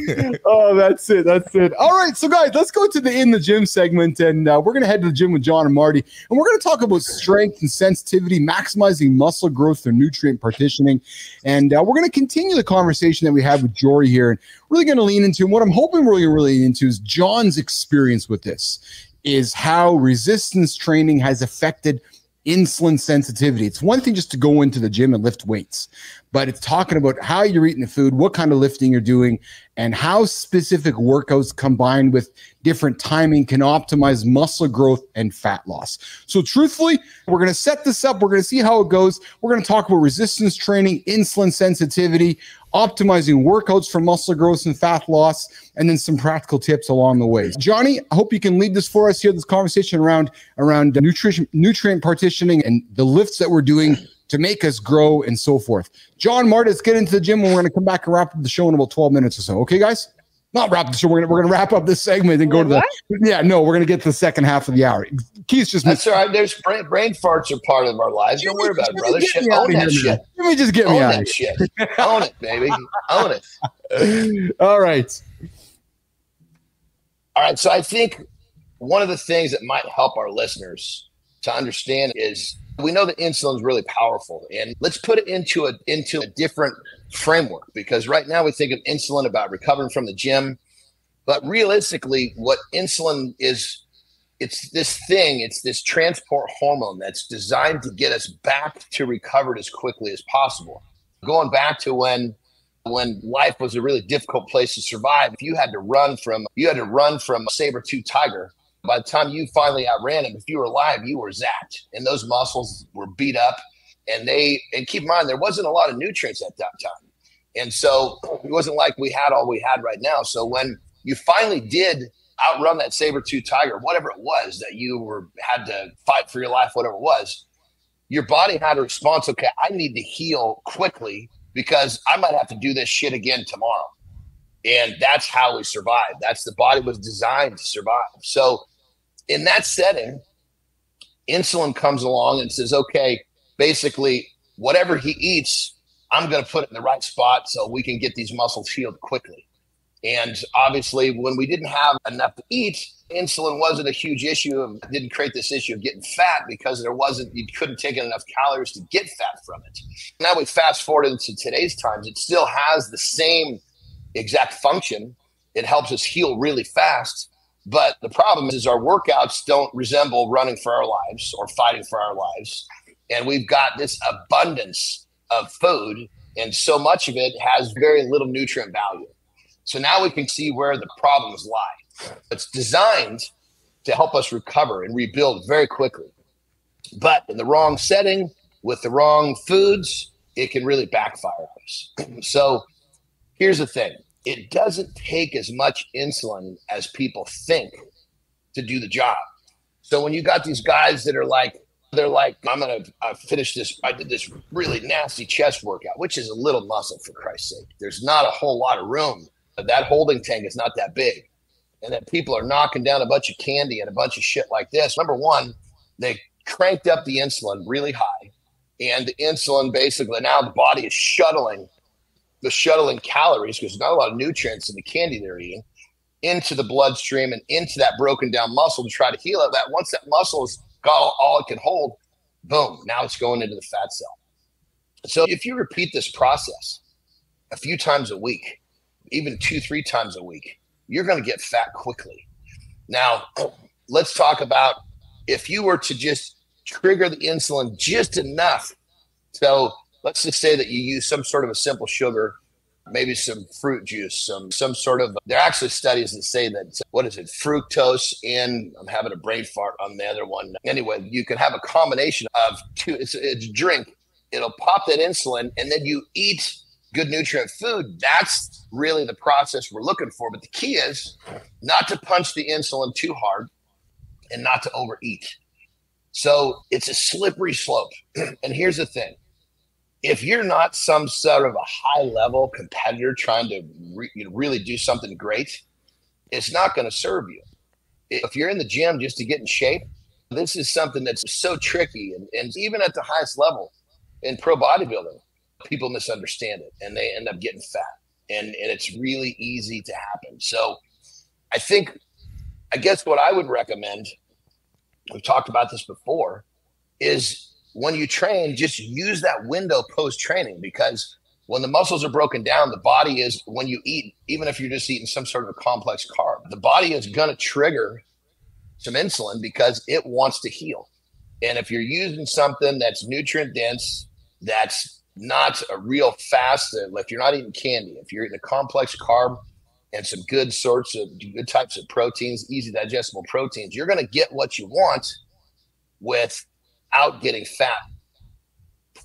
Oh, that's it. All right, so guys, let's go to the In the Gym segment, and we're going to head to the gym with John and Marty, and we're going to talk about strength and sensitivity, maximizing muscle growth through nutrient partitioning, and we're going to continue the conversation that we had with Jory here, and really going to lean into, and what I'm hoping we're going to really lean into is John's experience with this, is how resistance training has affected insulin sensitivity. It's one thing just to go into the gym and lift weights, but it's talking about how you're eating the food, what kind of lifting you're doing, and how specific workouts combined with different timing can optimize muscle growth and fat loss. So truthfully, we're going to set this up. We're going to see how it goes. We're going to talk about resistance training, insulin sensitivity, optimizing workouts for muscle growth and fat loss, and then some practical tips along the way. Johnny, I hope you can lead this for us here, this conversation around nutrient partitioning and the lifts that we're doing to make us grow and so forth. John, Marty, let's get into the gym, and we're going to come back and wrap up the show in about 12 minutes or so. Okay, guys? Not wrap the show. We're going to wrap up this segment and go to the... Yeah, no, we're going to get to the second half of the hour. Keith's just... That's all right. There's brain farts are part of our lives. Don't worry about it, brother. Own that shit. Let me just get me out of here. Own it, baby. Own it. All right. All right. So I think one of the things that might help our listeners to understand is we know that insulin is really powerful, and let's put it into a different framework, because right now we think of insulin about recovering from the gym, but realistically what insulin is, it's this transport hormone that's designed to get us back to recovered as quickly as possible. Going back to when life was a really difficult place to survive, if you had to run from a saber-tooth tiger, by the time you finally outran him, if you were alive, you were zapped, and those muscles were beat up. And keep in mind, there wasn't a lot of nutrients at that time. And so it wasn't like we had all we had right now. So when you finally did outrun that saber-tooth tiger, whatever it was that you had to fight for your life, whatever it was, your body had a response. Okay, I need to heal quickly because I might have to do this shit again tomorrow. And that's how we survived. The body was designed to survive. So in that setting, insulin comes along and says, okay, basically whatever he eats, I'm going to put it in the right spot so we can get these muscles healed quickly. And obviously when we didn't have enough to eat, insulin wasn't a huge issue. It didn't create this issue of getting fat because you couldn't take in enough calories to get fat from it. Now we fast forward into today's times, it still has the same exact function. It helps us heal really fast. But the problem is our workouts don't resemble running for our lives or fighting for our lives. And we've got this abundance of food, and so much of it has very little nutrient value. So now we can see where the problems lie. It's designed to help us recover and rebuild very quickly. But in the wrong setting, with the wrong foods, it can really backfire on us. So here's the thing. It doesn't take as much insulin as people think to do the job. So when you got these guys that are like, I'm going to finish this. I did this really nasty chest workout, which is a little muscle, for Christ's sake. There's not a whole lot of room. That holding tank is not that big. And then people are knocking down a bunch of candy and a bunch of shit like this. Number one, they cranked up the insulin really high. And the insulin basically, now the body is shuttling calories, because there's not a lot of nutrients in the candy they're eating, into the bloodstream and into that broken down muscle to try to heal it. That once that muscle has got all it can hold, boom, now it's going into the fat cell. So if you repeat this process a few times a week, even 2-3 times a week, you're going to get fat quickly. Now, let's talk about if you were to just trigger the insulin just enough. So let's just say that you use some sort of a simple sugar, maybe some fruit juice, some sort of, there are actually studies that say that, what is it, fructose and I'm having a brain fart on the other one. Anyway, you can have a combination of two, it's a drink. It'll pop that insulin and then you eat good nutrient food. That's really the process we're looking for. But the key is not to punch the insulin too hard and not to overeat. So it's a slippery slope. And here's the thing. If you're not some sort of a high level competitor trying to really do something great, it's not going to serve you. If you're in the gym just to get in shape, this is something that's so tricky. And even at the highest level in pro bodybuilding, people misunderstand it and they end up getting fat. And it's really easy to happen. So I guess what I would recommend, we've talked about this before, is when you train, just use that window post-training, because when the muscles are broken down, the body is, when you eat, even if you're just eating some sort of a complex carb, the body is going to trigger some insulin because it wants to heal. And if you're using something that's nutrient dense, that's not a real fast, like you're not eating candy, if you're eating a complex carb and some good types of proteins, easy digestible proteins, you're going to get what you want without getting fat.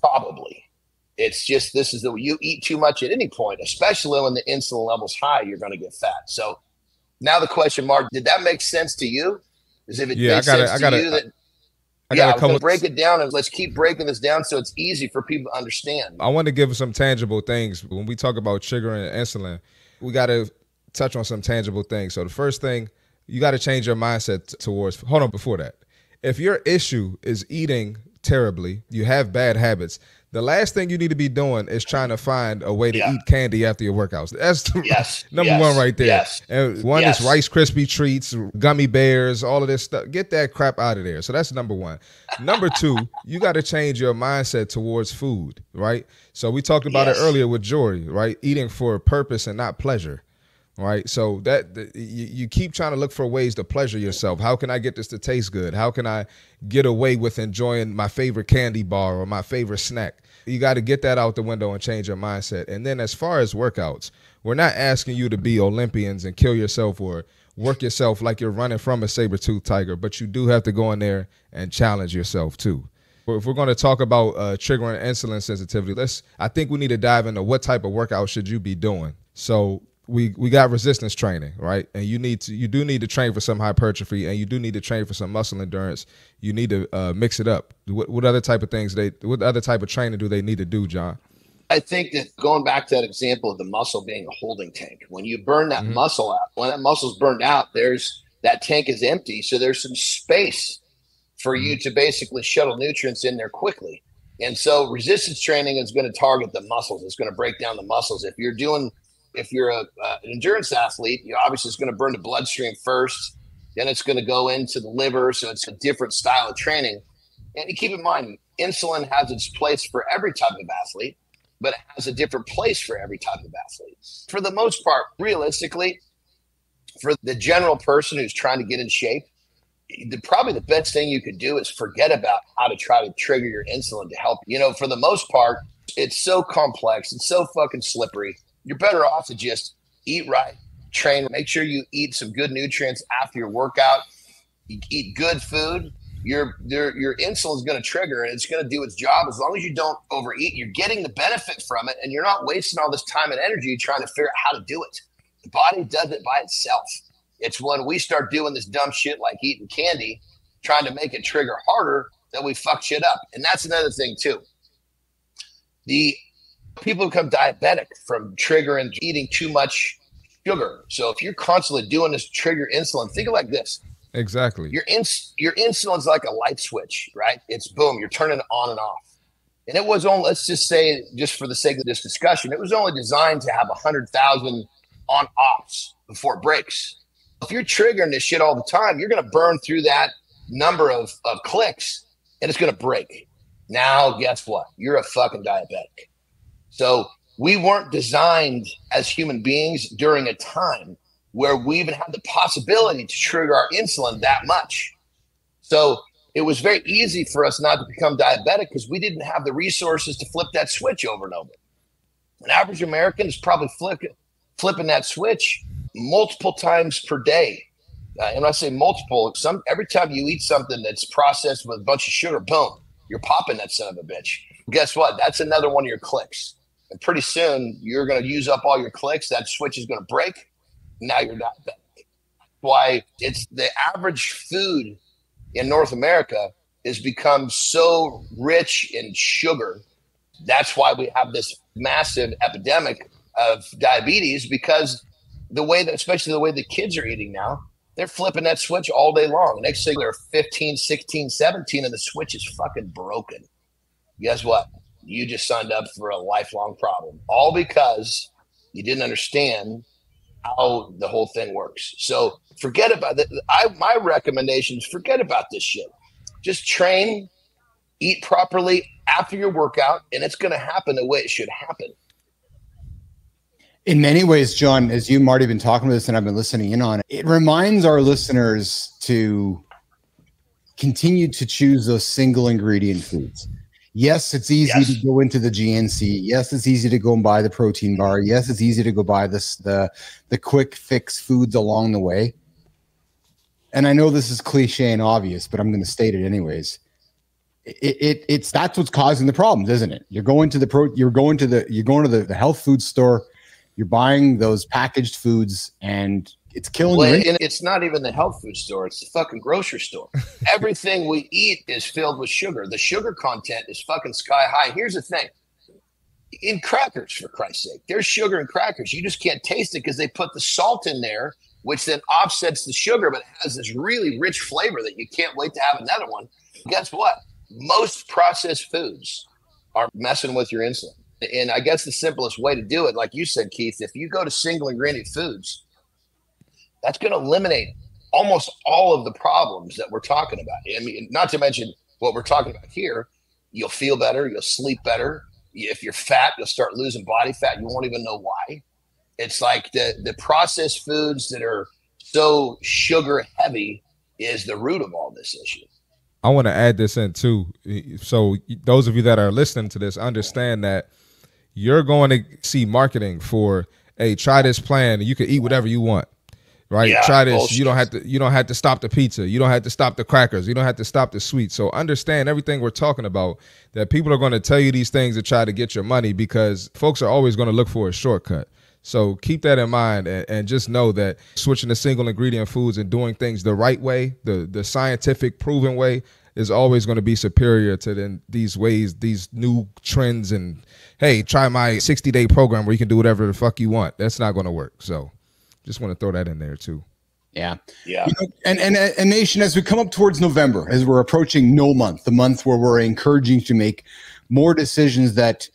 Probably. It's just, this is you eat too much at any point, especially when the insulin level's high, you're going to get fat. So now the question, Mark, did that make sense to you? As if it makes sense to you that, I was going to break it down, and let's keep breaking this down so it's easy for people to understand. I want to give some tangible things. When we talk about triggering insulin, we got to touch on some tangible things. So the first thing, you got to change your mindset towards, hold on, before that. If your issue is eating terribly, you have bad habits, the last thing you need to be doing is trying to find a way to eat candy after your workouts. That's number one right there. Yes. And one is Rice Krispie treats, gummy bears, all of this stuff. Get that crap out of there. So that's number one. Number two, you got to change your mindset towards food, right? So we talked about it earlier with Jory, right? Eating for purpose and not pleasure. Right. So that you keep trying to look for ways to pleasure yourself. How can I get this to taste good? How can I get away with enjoying my favorite candy bar or my favorite snack? You got to get that out the window and change your mindset. And then as far as workouts, we're not asking you to be Olympians and kill yourself or work yourself like you're running from a saber-toothed tiger, but you do have to go in there and challenge yourself too. If we're going to talk about triggering insulin sensitivity, I think we need to dive into what type of workout should you be doing. So we got resistance training, right? And you do need to train for some hypertrophy, and you do need to train for some muscle endurance. You need to mix it up. What other type of what other type of training do they need to do, John? I think that going back to that example of the muscle being a holding tank, when you burn that muscle out, when that muscle's burned out, that tank is empty. So there's some space for you to basically shuttle nutrients in there quickly. And so resistance training is going to target the muscles. It's going to break down the muscles. If you're an endurance athlete, you obviously it's going to burn the bloodstream first, then it's going to go into the liver. So it's a different style of training. And you keep in mind, insulin has its place for every type of athlete, but it has a different place for every type of athlete. For the most part, realistically, for the general person who's trying to get in shape, probably the best thing you could do is forget about how to try to trigger your insulin to help. For the most part, it's so complex. It's so fucking slippery. You're better off to just eat right, train, make sure you eat some good nutrients after your workout. You eat good food. Your insulin is going to trigger and it's going to do its job. As long as you don't overeat, you're getting the benefit from it, and you're not wasting all this time and energy trying to figure out how to do it. The body does it by itself. It's when we start doing this dumb shit like eating candy, trying to make it trigger harder, that we fuck shit up. And that's another thing too. The people become diabetic from triggering eating too much sugar. So if you're constantly doing this trigger insulin, think of it like this. Exactly. Your insulin's like a light switch, right? It's boom, you're turning it on and off. And it was only, let's just say, just for the sake of this discussion, it was only designed to have 100,000 on offs before it breaks. If you're triggering this shit all the time, you're going to burn through that number of clicks and it's going to break. Now, guess what? You're a fucking diabetic. So we weren't designed as human beings during a time where we even had the possibility to trigger our insulin that much. So it was very easy for us not to become diabetic because we didn't have the resources to flip that switch over and over. An average American is probably flipping that switch multiple times per day. And when I say multiple, every time you eat something that's processed with a bunch of sugar, boom, you're popping that son of a bitch. Guess what? That's another one of your clicks. And pretty soon you're going to use up all your clicks. That switch is going to break. Now you're diabetic. Why it's the average food in North America has become so rich in sugar. That's why we have this massive epidemic of diabetes, because the way that, especially the way the kids are eating now, they're flipping that switch all day long. Next thing they're 15, 16, 17, and the switch is fucking broken. Guess what? You just signed up for a lifelong problem, all because you didn't understand how the whole thing works. So forget about it. My recommendation is forget about this shit. Just train, eat properly after your workout, and it's going to happen the way it should happen. In many ways, John, as you and Marty have been talking about this and I've been listening in on it, it reminds our listeners to continue to choose those single ingredient foods. Yes, it's easy to go into the GNC. Yes, it's easy to go and buy the protein bar. Yes, it's easy to go buy the quick fix foods along the way. And I know this is cliche and obvious, but I'm going to state it anyways. It's that's what's causing the problems, isn't it? You're going to the health food store. You're buying those packaged foods, and it's killing you. And it's not even the health food store. It's the fucking grocery store. Everything we eat is filled with sugar. The sugar content is fucking sky high. Here's the thing. In crackers, for Christ's sake, there's sugar in crackers. You just can't taste it because they put the salt in there, which then offsets the sugar, but it has this really rich flavor that you can't wait to have another one. Guess what? Most processed foods are messing with your insulin. And I guess the simplest way to do it, like you said, Keith, if you go to single ingredient foods, that's going to eliminate almost all of the problems that we're talking about. I mean, not to mention what we're talking about here. You'll feel better. You'll sleep better. If you're fat, you'll start losing body fat. You won't even know why. It's like the processed foods that are so sugar heavy is the root of all this issue. I want to add this in too. So those of you that are listening to this, understand that you're going to see marketing for, hey, try this plan. You can eat whatever you want, right? Yeah, try this. bullshit. You don't have to stop the pizza. You don't have to stop the crackers. You don't have to stop the sweets. So understand everything we're talking about, that people are going to tell you these things to try to get your money, because folks are always going to look for a shortcut. So keep that in mind, and just know that switching to single ingredient foods and doing things the right way, the scientific proven way, is always going to be superior to these ways, these new trends. And hey, try my 60-day program where you can do whatever the fuck you want. That's not going to work. So just want to throw that in there too. Yeah. Yeah. You know, and nation, as we come up towards November, as we're approaching No Month, the month where we're encouraging to make more decisions that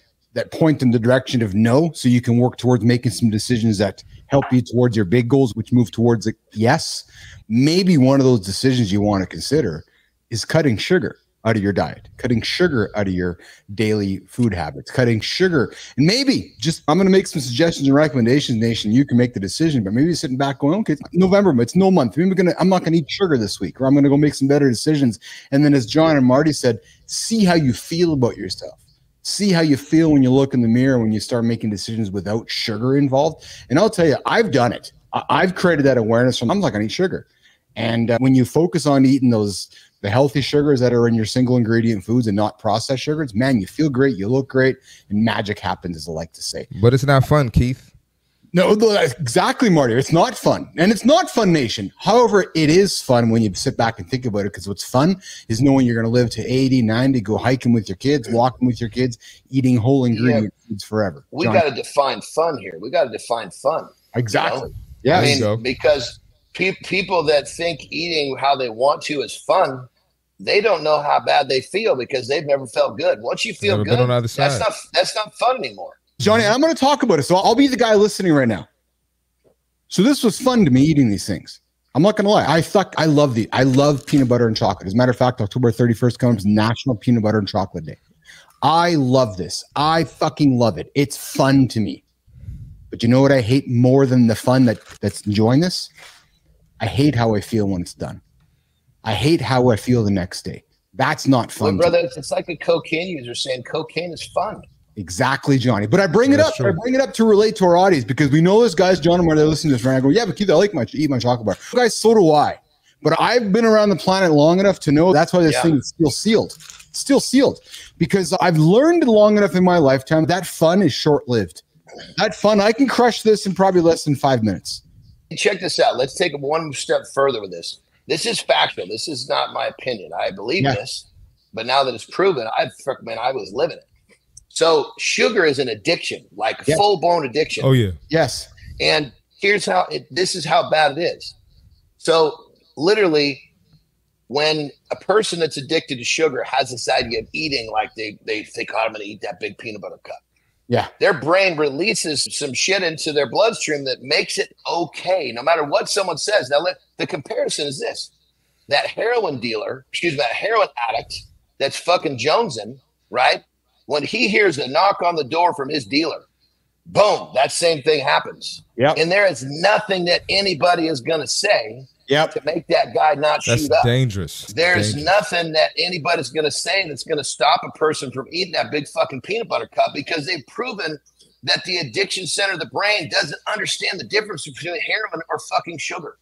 point in the direction of no, so you can work towards making some decisions that help you towards your big goals, which move towards a yes. Maybe one of those decisions you want to consider is cutting sugar out of your diet, cutting sugar out of your daily food habits, cutting sugar. And maybe I'm going to make some suggestions and recommendations, nation. You can make the decision, but maybe you're sitting back going, okay, it's November, but it's No Month. Maybe I'm not going to eat sugar this week, or I'm going to go make some better decisions. And then, as John and Marty said, see how you feel about yourself. See how you feel when you look in the mirror, when you start making decisions without sugar involved. And I'll tell you, I've done it. I've created that awareness from, I'm not going to eat sugar. And when you focus on eating the healthy sugars that are in your single ingredient foods and not processed sugars, man, you feel great, you look great, and magic happens, as I like to say. But it's not fun, Keith. No, exactly, Marty. It's not fun. And it's not fun, nation. However, it is fun when you sit back and think about it, because what's fun is knowing you're going to live to 80, 90, go hiking with your kids, walking with your kids, eating whole ingredient foods forever. We got to define fun here. We got to define fun. Exactly. You know? Yeah. I mean, because people that think eating how they want to is fun, they don't know how bad they feel, because they've never felt good. Once you feel good, that's not fun anymore. Johnny, I'm going to talk about it. So I'll be the guy listening right now. So this was fun to me, eating these things. I'm not gonna lie. I love peanut butter and chocolate. As a matter of fact, October 31st comes National Peanut Butter and Chocolate Day. I love this. I fucking love it. It's fun to me. But you know what I hate more than the fun that's enjoying this? I hate how I feel when it's done. I hate how I feel the next day. That's not fun. Well, brother, it's like a cocaine user saying cocaine is fun. Exactly, Johnny. But I bring it up. True. I bring it up to relate to our audience because we know this, guys. John and Marty, they're listening to this right now. I go, yeah, but Keith, I like eat my chocolate bar. Guys, so do I. But I've been around the planet long enough to know that's why this thing is still sealed. It's still sealed because I've learned long enough in my lifetime that fun is short-lived. That fun, I can crush this in probably less than 5 minutes. Check this out. Let's take it one step further with this. This is factual. This is not my opinion. I believe this, but now that it's proven, I was living it. So sugar is an addiction, like a full-blown addiction. Oh, yeah. Yes. And here's how this is how bad it is. So literally, when a person that's addicted to sugar has this idea of eating, like they think, oh, I'm going to eat that big peanut butter cup. Yeah. Their brain releases some shit into their bloodstream that makes it okay, no matter what someone says. Now, the comparison is this. That heroin addict that's fucking jonesing, right? When he hears a knock on the door from his dealer, boom, that same thing happens. Yep. And there is nothing that anybody is going to say to make that guy not shoot up. That's dangerous. There's nothing that anybody's going to say that's going to stop a person from eating that big fucking peanut butter cup because they've proven that the addiction center of the brain doesn't understand the difference between heroin or fucking sugar.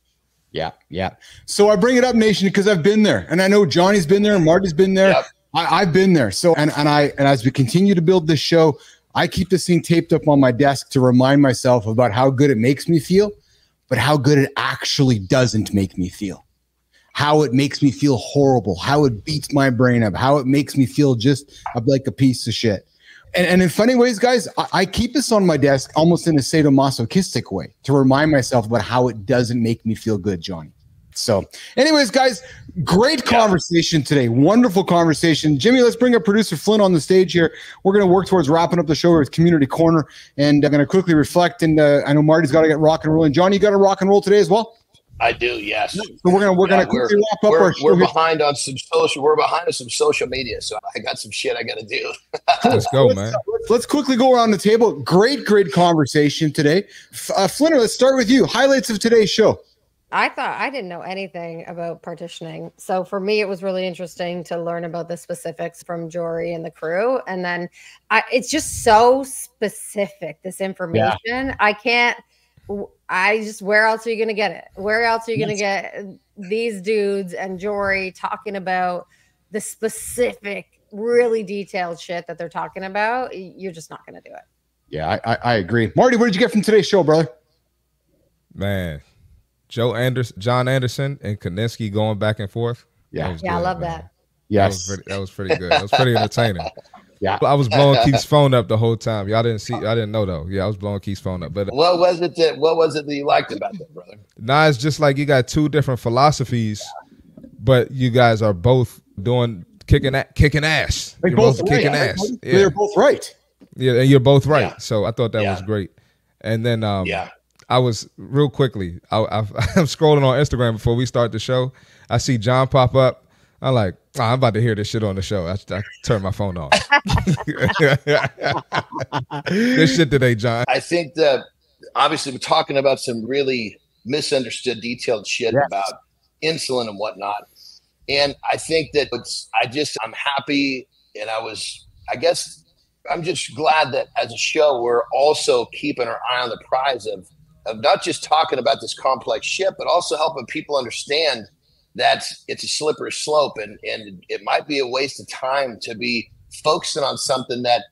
Yeah, yeah. So I bring it up, Nation, because I've been there. And I know Johnny's been there and Marty's been there. Yep. I've been there. So, and as we continue to build this show, I keep this thing taped up on my desk to remind myself about how good it makes me feel, but how good it actually doesn't make me feel. How it makes me feel horrible, how it beats my brain up, how it makes me feel just like a piece of shit. And in funny ways, guys, I keep this on my desk almost in a sadomasochistic way to remind myself about how it doesn't make me feel good, Johnny. So anyways, guys, great conversation today. Wonderful conversation. Jimmy, let's bring up producer Flynn on the stage here. We're going to work towards wrapping up the show with Community Corner. And I'm going to quickly reflect. And I know Marty's got to get rock and rolling. Johnny, you got to rock and roll today as well? I do, yes. So we're gonna quickly wrap up our show. We're behind on some social. We're behind on some social media, so I got some shit I got to do. Let's go, man. Let's quickly go around the table. Great conversation today. Flinner, let's start with you. Highlights of today's show. I thought I didn't know anything about partitioning. So for me, it was really interesting to learn about the specifics from Jory and the crew. And then it's just so specific, this information. Yeah. Where else are you going to get it? Where else are you going to get these dudes and Jory talking about the specific, really detailed shit that they're talking about? You're just not going to do it. Yeah, I agree. Marty, what did you get from today's show, brother? Man, John Anderson and Kaninsky going back and forth. Yeah, I love that. Yes, that was pretty good. That was pretty entertaining. Yeah, I was blowing Keith's phone up the whole time. Y'all didn't see. I didn't know though. Yeah, I was blowing Keith's phone up. But what was it that you liked about that, brother? Nah, it's just like you got two different philosophies, but you guys are both kicking ass. You're both kicking ass. Yeah. They're both right. Yeah, and you're both right. Yeah. So I thought that was great. And then I was real quickly. I'm scrolling on Instagram before we start the show. I see John pop up. I'm like, I'm about to hear this shit on the show. I turned my phone off. This shit today, John. I think that obviously we're talking about some really misunderstood, detailed shit about insulin and whatnot. And I think that I'm happy. And I guess I'm just glad that as a show, we're also keeping our eye on the prize of not just talking about this complex shit, but also helping people understand that it's a slippery slope and it might be a waste of time to be focusing on something that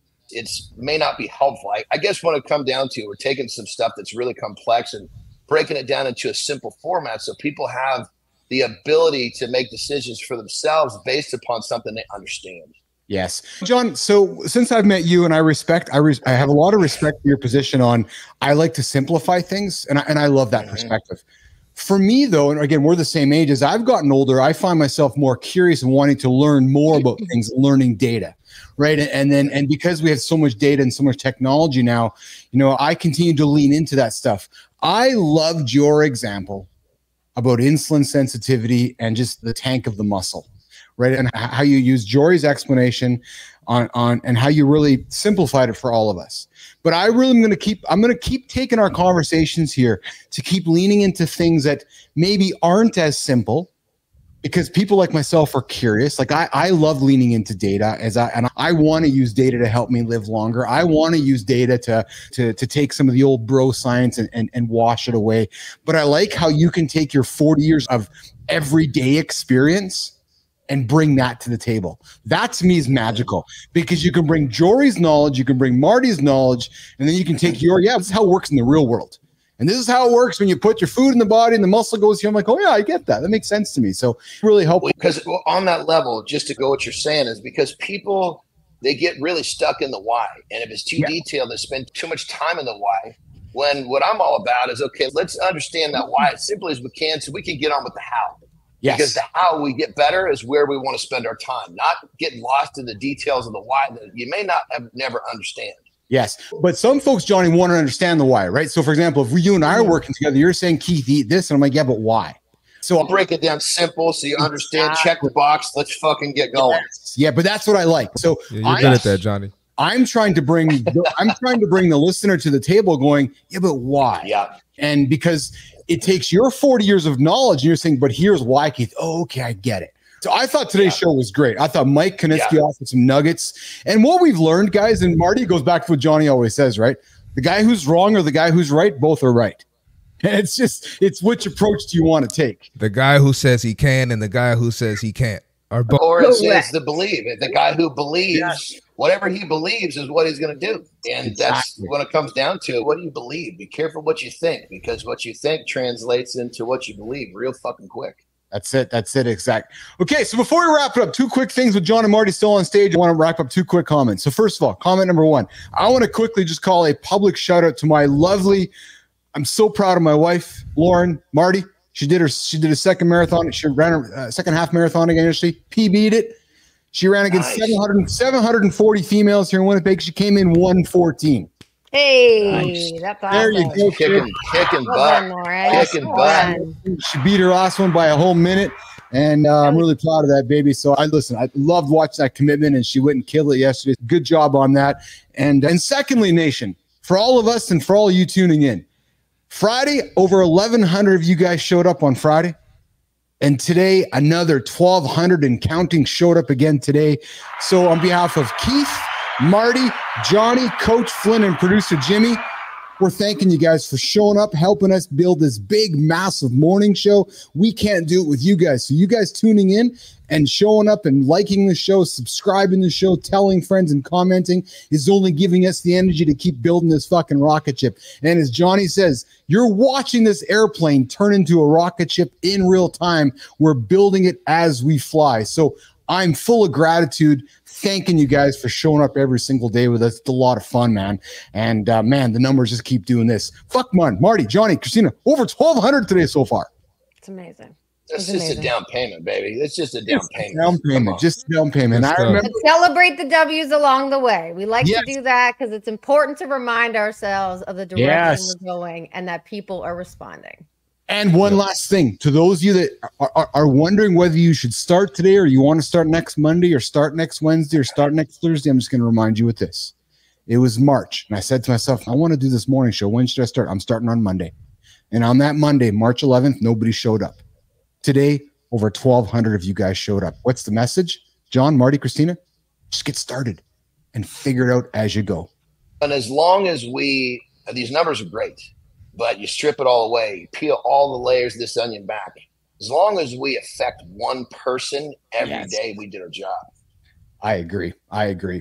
may not be helpful. I guess when it comes down to, we're taking some stuff that's really complex and breaking it down into a simple format so people have the ability to make decisions for themselves based upon something they understand. Yes. John, so since I've met you and I have a lot of respect for your position on, I like to simplify things and I love that perspective. For me, though, and again, we're the same age. As I've gotten older, I find myself more curious and wanting to learn more about things, learning data, right? And because we have so much data and so much technology now, I continue to lean into that stuff. I loved your example about insulin sensitivity and just the tank of the muscle, right? And how you use Jory's explanation on and how you really simplified it for all of us. But I really am going to keep taking our conversations here to keep leaning into things that maybe aren't as simple, because people like myself are curious. Like I love leaning into data and I want to use data to help me live longer. I want to use data to take some of the old bro science and wash it away. But I like how you can take your 40 years of everyday experience and bring that to the table. That to me is magical, because you can bring Jory's knowledge, you can bring Marty's knowledge, and then you can take this is how it works in the real world. And this is how it works when you put your food in the body and the muscle goes here. I'm like, oh yeah, I get that. That makes sense to me. So really helpful. Because on that level, just to go what you're saying, is because people, they get really stuck in the why. And if it's too detailed, they spend too much time in the why. When what I'm all about is, okay, let's understand that why as simply as we can so we can get on with the how. Yes. Because the how we get better is where we want to spend our time, not getting lost in the details of the why that you may not have never understand. Yes. But some folks, Johnny, want to understand the why, right? So for example, if you and I are working together, you're saying, Keith, eat this. And I'm like, yeah, but why? So I'll break it down simple so you understand, check the box. Let's fucking get going. Yeah, but that's what I like. So you're good at that, Johnny. I'm trying to bring the listener to the table going, yeah, but why? Yeah. And because it takes your 40 years of knowledge and you're saying, but here's why, Keith. Oh, okay, I get it. So I thought today's show was great. I thought Mike Koniski offered some nuggets. And what we've learned, guys, and Marty goes back to what Johnny always says, right? The guy who's wrong or the guy who's right, both are right. And it's which approach do you want to take? The guy who says he can and the guy who says he can't are both. Or it's the believe. The guy who believes, whatever he believes is what he's going to do. And that's when it comes down to it. What do you believe? Be careful what you think, because what you think translates into what you believe real fucking quick. That's it. Exact. Okay. So before we wrap it up, two quick things with John and Marty still on stage. I want to wrap up two quick comments. So first of all, comment number one, I want to quickly just call a public shout out to my lovely, I'm so proud of my wife, Lauren, Marty. She did a second marathon. She ran a second half marathon again yesterday. PB'd it. She ran against 740 females here in Winnipeg. She came in 114. Hey, that's awesome. There you go. Kicking butt. She beat her last one by a whole minute. And I'm really proud of that, baby. So I loved watching that commitment, and she went and killed it yesterday. Good job on that. And secondly, nation, for all of us and for all of you tuning in, Friday, over 1,100 of you guys showed up on Friday. And today, another 1,200 and counting showed up again today. So on behalf of Keith, Marty, Johnny, Coach Flynn, and producer Jimmy, we're thanking you guys for showing up, helping us build this big, massive morning show. We can't do it with you guys. So you guys tuning in and showing up and liking the show, subscribing to the show, telling friends and commenting is only giving us the energy to keep building this fucking rocket ship. And as Johnny says, you're watching this airplane turn into a rocket ship in real time. We're building it as we fly. So I'm full of gratitude, thanking you guys for showing up every single day with us. It's a lot of fun, man. And man, the numbers just keep doing this. Fuck, man, Marty, Johnny, Christina, over 1,200 today so far. It's amazing. It's just a down payment, baby. It's just a down payment. Just down payment. I remember. And celebrate the W's along the way. We like to do that because it's important to remind ourselves of the direction we're going and that people are responding. And one last thing, to those of you that are wondering whether you should start today or you want to start next Monday or start next Wednesday or start next Thursday, I'm just going to remind you with this. It was March, and I said to myself, I want to do this morning show. When should I start? I'm starting on Monday. And on that Monday, March 11th, nobody showed up. Today, over 1,200 of you guys showed up. What's the message? John, Marty, Christina, just get started and figure it out as you go. And as long as these numbers are great, but you strip it all away, you peel all the layers of this onion back. As long as we affect one person every day, we did our job. I agree.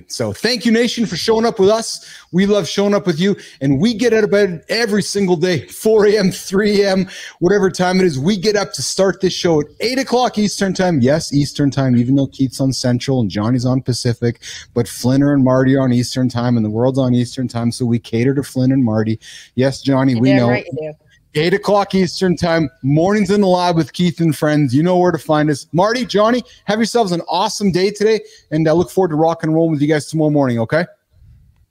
So thank you, nation, for showing up with us. We love showing up with you, and we get out of bed every single day, 4 a.m., 3 a.m., whatever time it is. We get up to start this show at 8 o'clock Eastern time. Yes, Eastern time, even though Keith's on Central and Johnny's on Pacific, but Flinner and Marty are on Eastern time, and the world's on Eastern time, so we cater to Flynn and Marty. Yes, Johnny, we know. Right, you do. 8 o'clock Eastern time, mornings in the lab with Keith and friends. You know where to find us. Marty, Johnny, have yourselves an awesome day today, and I look forward to rock and roll with you guys tomorrow morning, okay?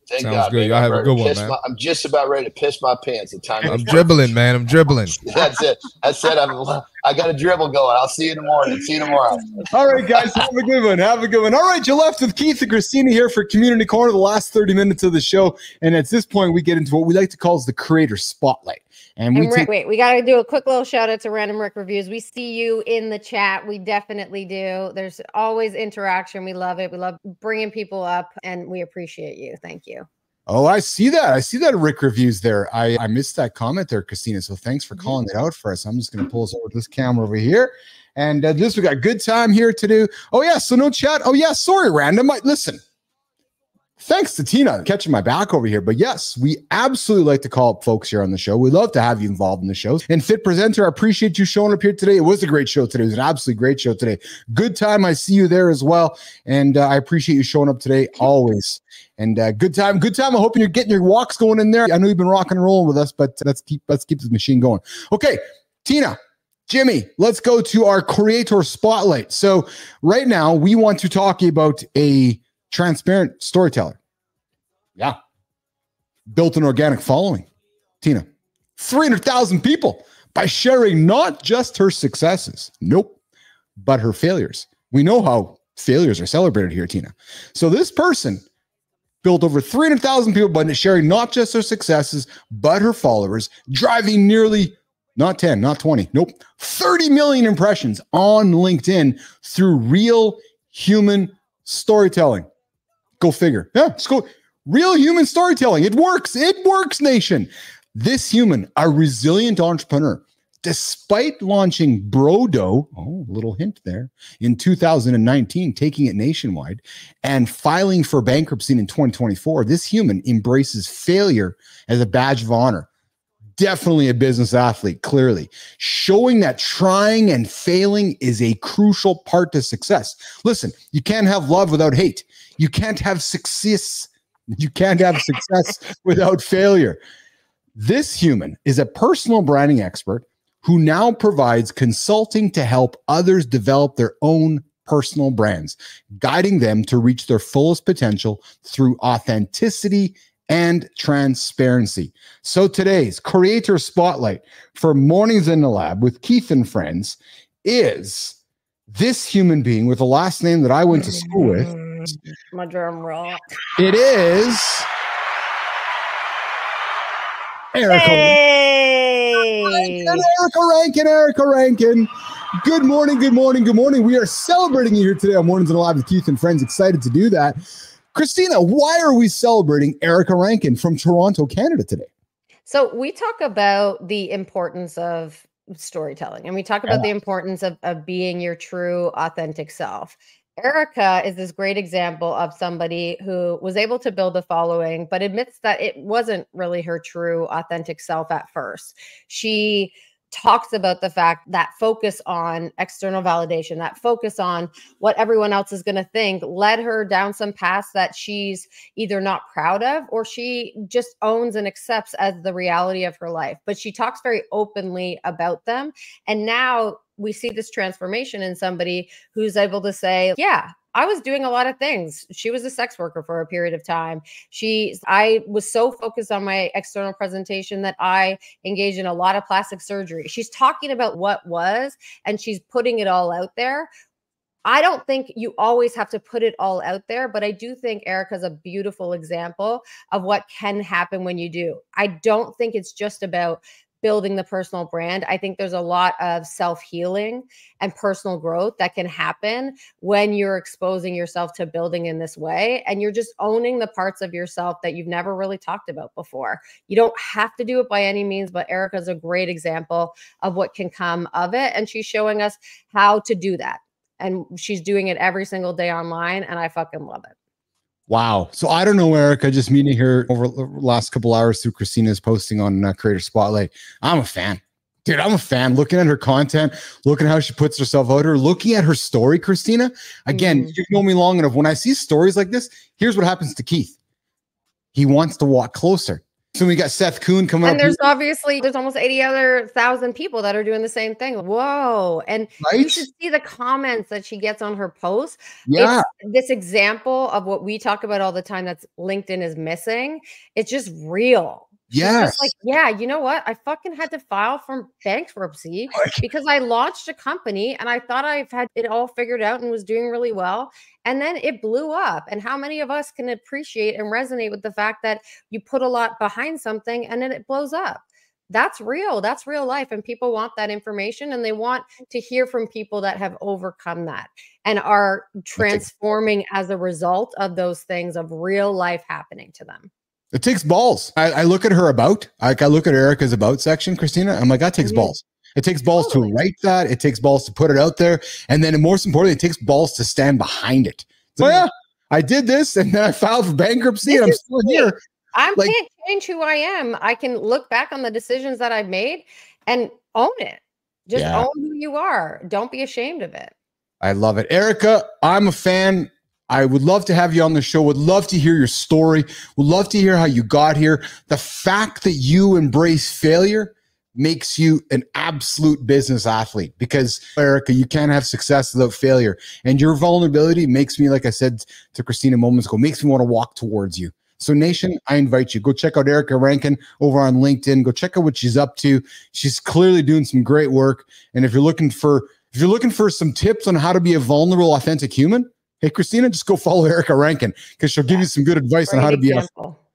Thank Sounds God, good. man. Y'all have a good one, man. I'm just about ready to piss my pants. The time I'm dribbling, man. I'm dribbling. That's it. I said I got a dribble going. I'll see you in the morning. See you tomorrow. All right, guys, have a good one. Have a good one. All right, you're left with Keith and Christina here for Community Corner, the last 30 minutes of the show. And at this point, we get into what we like to call the Creator Spotlight. And we we got to do a quick little shout out to Random Rick Reviews. We see you in the chat. We definitely do. There's always interaction. We love it. We love bringing people up, and we appreciate you. Thank you. Oh, I see that. I see that Rick Reviews there. I missed that comment there, Christina. So thanks for calling it out for us. I'm just going to pull us over to this camera over here. And we got good time here to do. Oh, yeah. So no chat. Oh, yeah. Sorry, Random. Listen. Thanks to Tina catching my back over here. But yes, we absolutely like to call up folks here on the show. We love to have you involved in the shows. And Fit Presenter, I appreciate you showing up here today. It was a great show today. It was an absolutely great show today. Good time. I see you there as well. And I appreciate you showing up today always. And good time. Good time. I'm hoping you're getting your walks going in there. I know you've been rocking and rolling with us, but let's keep this machine going. Okay, Tina, Jimmy, let's go to our Creator Spotlight. So right now we want to talk about a transparent storyteller. Yeah. Built an organic following. Tina, 300,000 people by sharing not just her successes. Nope. But her failures. We know how failures are celebrated here, Tina. So this person built over 300,000 people by sharing not just her successes, but her followers, driving nearly not 10, not 20, nope, 30 million impressions on LinkedIn through real human storytelling. Go figure. Yeah, let's go. Real human storytelling. It works. It works, nation. This human, a resilient entrepreneur, despite launching Brodo, little hint there, in 2019, taking it nationwide, and filing for bankruptcy in 2024, this human embraces failure as a badge of honor. Definitely a business athlete, clearly, showing that trying and failing is a crucial part to success. Listen, you can't have love without hate. You can't have success. You can't have success without failure. This human is a personal branding expert who now provides consulting to help others develop their own personal brands, guiding them to reach their fullest potential through authenticity and transparency. So today's Creator Spotlight for Mornings in the Lab with Keith and Friends is this human being with a last name that I went to school with. My drum roll. It is Erica. Hey! Erica Rankin. Good morning, good morning, good morning. We are celebrating you here today on Mornings in the Lab with Keith and Friends. Excited to do that. Christina, why are we celebrating Erica Rankin from Toronto, Canada today? So we talk about the importance of storytelling, and we talk about the importance of being your true, authentic self. Erica is this great example of somebody who was able to build a following, but admits that it wasn't really her true, authentic self at first. She talks about the fact that focus on external validation, that focus on what everyone else is going to think, led her down some paths that she's either not proud of or she just owns and accepts as the reality of her life. But she talks very openly about them. And now we see this transformation in somebody who's able to say, yeah, I was doing a lot of things. She was a sex worker for a period of time. I was so focused on my external presentation that I engaged in a lot of plastic surgery. She's talking about what was, and she's putting it all out there. I don't think you always have to put it all out there, but I do think Erica's a beautiful example of what can happen when you do. I don't think it's just about building the personal brand. I think there's a lot of self-healing and personal growth that can happen when you're exposing yourself to building in this way. And you're just owning the parts of yourself that you've never really talked about before. You don't have to do it by any means, but Erica's a great example of what can come of it. And she's showing us how to do that. And she's doing it every single day online. And I fucking love it. Wow. So I don't know, Erica, just meeting her over the last couple hours through Christina's posting on Creator Spotlight. I'm a fan. Dude, I'm a fan. Looking at her content, looking at how she puts herself out there, looking at her story, Christina. Again, you've known me long enough. When I see stories like this, here's what happens to Keith. He wants to walk closer. So we got Seth Kuhn coming up. And there's almost 80,000 people that are doing the same thing. Whoa. And you should see the comments that she gets on her posts. Yeah. It's this example of what we talk about all the time that's LinkedIn is missing. It's just real. She's just like, yeah, you know what? I fucking had to file for bankruptcy because I launched a company and I thought I've had it all figured out and was doing really well. And then it blew up. And how many of us can appreciate and resonate with the fact that you put a lot behind something and then it blows up? That's real. That's real life. And people want that information and they want to hear from people that have overcome that and are transforming as a result of those things of real life happening to them. It takes balls. I look at her about, I look at Erica's about section, Christina. I'm like, that takes balls. It takes balls to write that. It takes balls to put it out there. And then most importantly, it takes balls to stand behind it. So yeah, I did this and then I filed for bankruptcy and I'm still here. I can't change who I am. I can look back on the decisions that I've made and own it. Just own who you are. Don't be ashamed of it. I love it. Erica, I'm a fan. I would love to have you on the show. Would love to hear your story. Would love to hear how you got here. The fact that you embrace failure makes you an absolute business athlete because, Erica, you can't have success without failure. And your vulnerability makes me, like I said to Christina moments ago, makes me want to walk towards you. So nation, I invite you, go check out Erica Rankin over on LinkedIn. Go check out what she's up to. She's clearly doing some great work. And if you're looking for some tips on how to be a vulnerable, authentic human, hey, Christina, just go follow Erica Rankin because she'll give you some good advice on how to be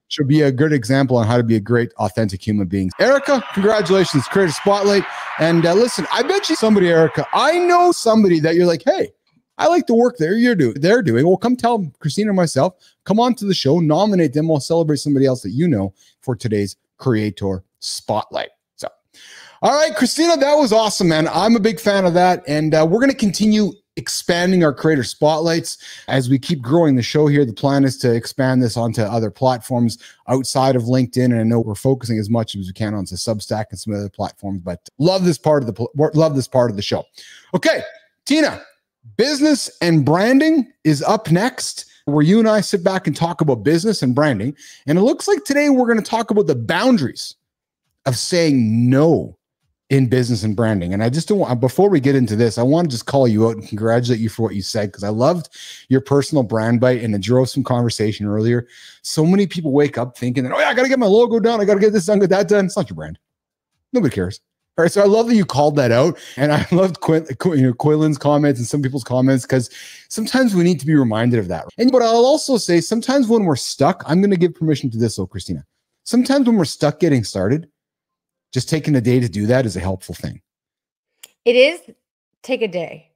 she'll be a good example on how to be a great, authentic human being. Erica, congratulations, Creator Spotlight. And listen, I bet you somebody, Erica, I know somebody that you're like, hey, I like the work they're doing. Well, come tell Christina or myself, come on to the show, nominate them. We'll celebrate somebody else that you know for today's Creator Spotlight. So, all right, Christina, that was awesome, man. I'm a big fan of that. And we're going to continue expanding our creator spotlights as we keep growing the show here. The plan is to expand this onto other platforms outside of LinkedIn, and I know we're focusing as much as we can on Substack and some other platforms. But love this part of the show. Okay, Tina, business and branding is up next, where you and I sit back and talk about business and branding. And it looks like today we're going to talk about the boundaries of saying no in business and branding. And I just don't want, before we get into this, I want to just call you out and congratulate you for what you said, because I loved your personal brand bite and it drove some conversation earlier. So many people wake up thinking that, oh yeah, I got to get my logo done. I got to get this done, get that done. It's not your brand. Nobody cares. All right. So I love that you called that out. And I loved Quillen's comments and some people's comments, because sometimes we need to be reminded of that. And but I'll also say sometimes when we're stuck, I'm going to give permission to this, Christina. Sometimes when we're stuck getting started, just taking a day to do that is a helpful thing. It is. Take a day.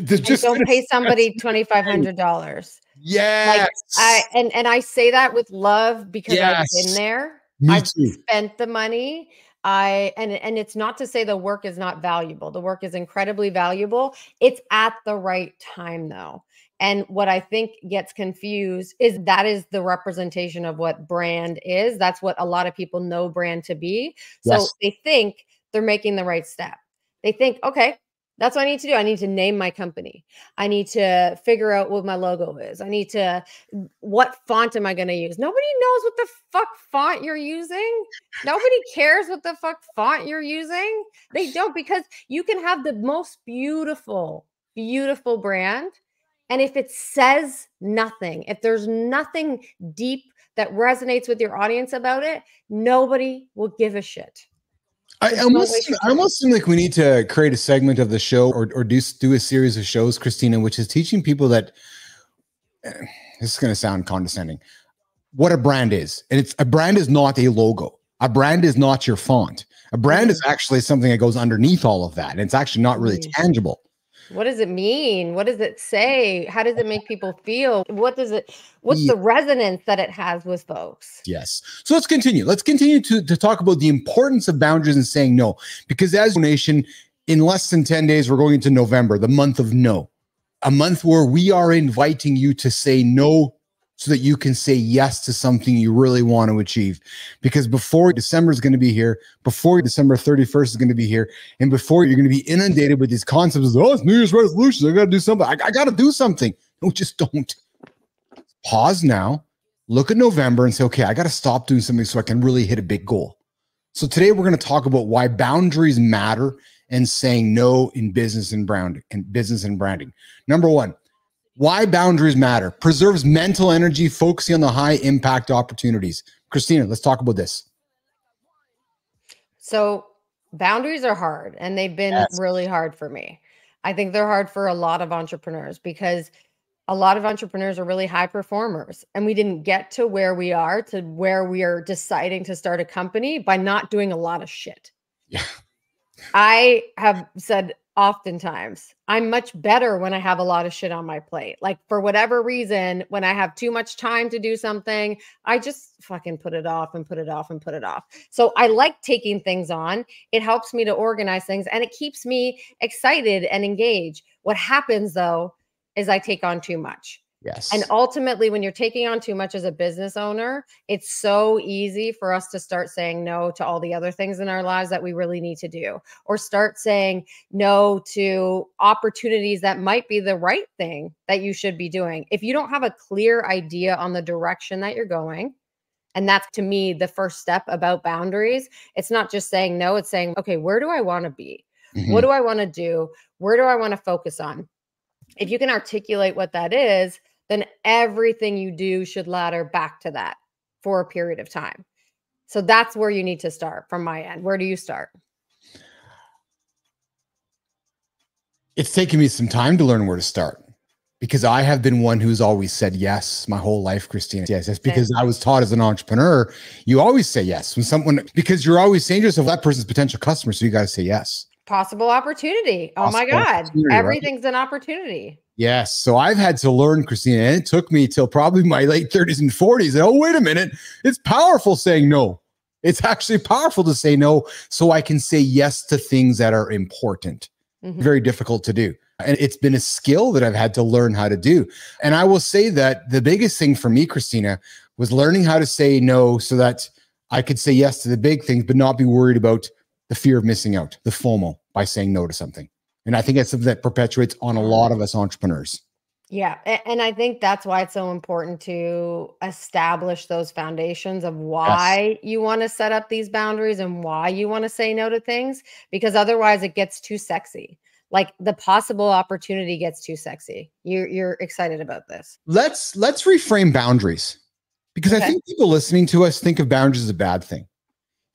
Just don't pay somebody $2,500. Yes. Like I say that with love because I've been there. I've spent the money. And it's not to say the work is not valuable. The work is incredibly valuable. It's at the right time though. And what I think gets confused is that is the representation of what brand is. That's what a lot of people know brand to be. So they think they're making the right step. They think, okay, that's what I need to do. I need to name my company. I need to figure out what my logo is. What font am I going to use? Nobody knows what the fuck font you're using. Nobody cares what the fuck font you're using. They don't, because you can have the most beautiful, beautiful brand. And if it says nothing, if there's nothing deep that resonates with your audience about it, nobody will give a shit. I almost seem like we need to create a segment of the show or do a series of shows, Christina, which is teaching people that this is going to sound condescending, what a brand is. And a brand is not a logo. A brand is not your font. A brand is actually something that goes underneath all of that. And it's actually not really tangible. What does it mean? What does it say? How does it make people feel? What's the resonance that it has with folks? Yes. So let's continue. Let's continue to talk about the importance of boundaries and saying no, because as a nation, in less than 10 days, we're going into November, the month of no, a month where we are inviting you to say no so that you can say yes to something you really want to achieve. Because before December is going to be here, before December 31st is going to be here, and before you're going to be inundated with these concepts of, oh, it's New Year's resolutions, I got to do something. I got to do something. No, just don't. Pause now. look at November and say, okay, I got to stop doing something so I can really hit a big goal. So today we're going to talk about why boundaries matter and saying no in business and branding. Number one, why boundaries matter. Preserves mental energy, focusing on the high impact opportunities. Christina, let's talk about this. So boundaries are hard, and they've been really hard for me. I think they're hard for a lot of entrepreneurs because a lot of entrepreneurs are really high performers, and we didn't get to where we are deciding to start a company by not doing a lot of shit. Yeah. I have said oftentimes, I'm much better when I have a lot of shit on my plate. Like, for whatever reason, when I have too much time to do something, I just fucking put it off and put it off and put it off. So I like taking things on. It helps me to organize things, and it keeps me excited and engaged. What happens though is I take on too much. Yes. And ultimately, when you're taking on too much as a business owner, it's so easy for us to start saying no to all the other things in our lives that we really need to do, or start saying no to opportunities that might be the right thing that you should be doing. If you don't have a clear idea on the direction that you're going, and that's, to me, the first step about boundaries. It's not just saying no, it's saying, okay, where do I want to be? Mm-hmm. What do I want to do? Where do I want to focus on? If you can articulate what that is, then everything you do should ladder back to that for a period of time. So that's where you need to start from my end. Where do you start? It's taken me some time to learn where to start, because I have been one who's always said yes my whole life, Christina. Yes, that's because I was taught as an entrepreneur, you always say yes when someone, because you're always saying to yourself, that person's a potential customer, so you got to say yes. Possible opportunity. Oh my God. Everything's an opportunity. Yes. So I've had to learn, Christina, and it took me till probably my late 30s and 40s. And, oh, wait a minute. It's powerful saying no. It's actually powerful to say no so I can say yes to things that are important. Mm-hmm. Very difficult to do. And it's been a skill that I've had to learn how to do. And I will say that the biggest thing for me, Christina, was learning how to say no so that I could say yes to the big things, but not be worried about the fear of missing out, the FOMO, by saying no to something. And I think that's something that perpetuates on a lot of us entrepreneurs. Yeah. And I think that's why it's so important to establish those foundations of why you want to set up these boundaries and why you want to say no to things, because otherwise it gets too sexy. Like, the possible opportunity gets too sexy. You're excited about this. Let's reframe boundaries, because I think people listening to us think of boundaries as a bad thing.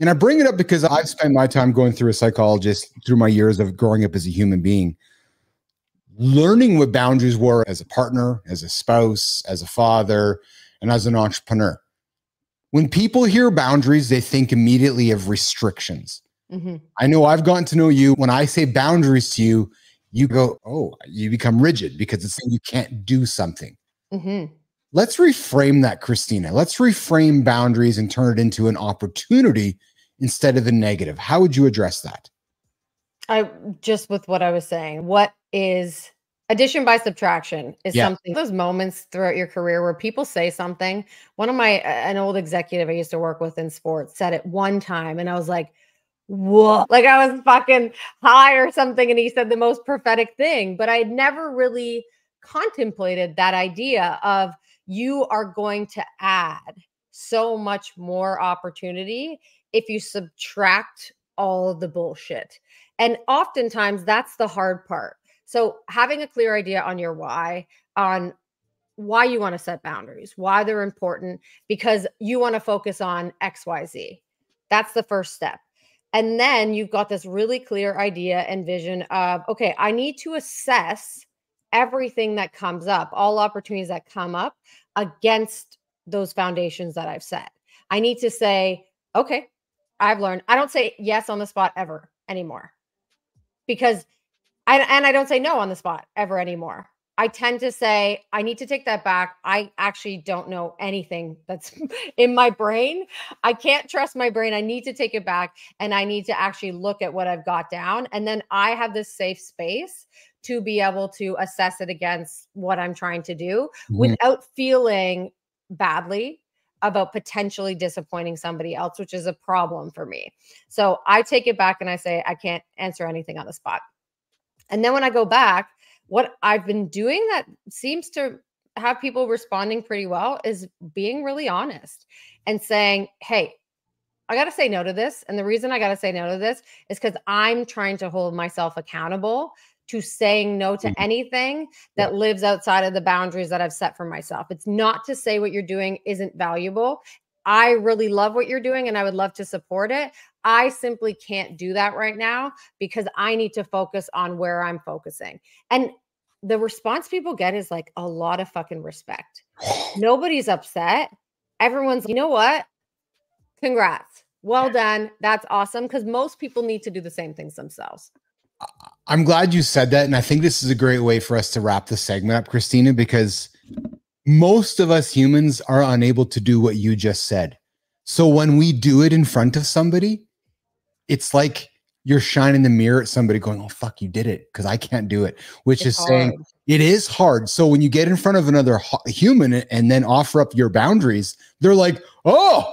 And I bring it up because I've spent my time going through a psychologist through my years of growing up as a human being, learning what boundaries were as a partner, as a spouse, as a father, and as an entrepreneur. When people hear boundaries, they think immediately of restrictions. Mm-hmm. I know I've gotten to know you. When I say boundaries to you, you go, oh, you become rigid because it's saying you can't do something. Mm-hmm. Let's reframe that, Christina. Let's reframe boundaries and turn it into an opportunity instead of a negative. How would you address that? Just with what I was saying, what is addition by subtraction is something, those moments throughout your career where people say something. One of an old executive I used to work with in sports said it one time, and I was like, whoa, like I was fucking high or something. And he said the most prophetic thing, but I had never really contemplated that idea of, you are going to add so much more opportunity if you subtract all of the bullshit. And oftentimes that's the hard part. So having a clear idea on your why, on why you want to set boundaries, why they're important, because you want to focus on XYZ. That's the first step. And then you've got this really clear idea and vision of, okay, I need to assess everything that comes up, all opportunities that come up against those foundations that I've set. I need to say, okay, I've learned. I don't say yes on the spot ever anymore, because I don't say no on the spot ever anymore. I tend to say, I need to take that back. I actually don't know anything that's in my brain. I can't trust my brain. I need to take it back, and I need to actually look at what I've got down. And then I have this safe space to be able to assess it against what I'm trying to do without feeling badly about potentially disappointing somebody else, which is a problem for me. So I take it back and I say, I can't answer anything on the spot. And then when I go back, what I've been doing that seems to have people responding pretty well is being really honest and saying, hey, I got to say no to this. And the reason I got to say no to this is because I'm trying to hold myself accountable to saying no to anything that lives outside of the boundaries that I've set for myself. It's not to say what you're doing isn't valuable. I really love what you're doing and I would love to support it. I simply can't do that right now because I need to focus on where I'm focusing. And the response people get is like a lot of fucking respect. Nobody's upset. Everyone's, you know what? Congrats. Well done. That's awesome. Because most people need to do the same things themselves. I'm glad you said that. And I think this is a great way for us to wrap the segment up, Christina, because most of us humans are unable to do what you just said. So when we do it in front of somebody, it's like you're shining the mirror at somebody going, oh, fuck, you did it. Because I can't do it, which is saying it is hard. So when you get in front of another human and then offer up your boundaries, they're like, oh,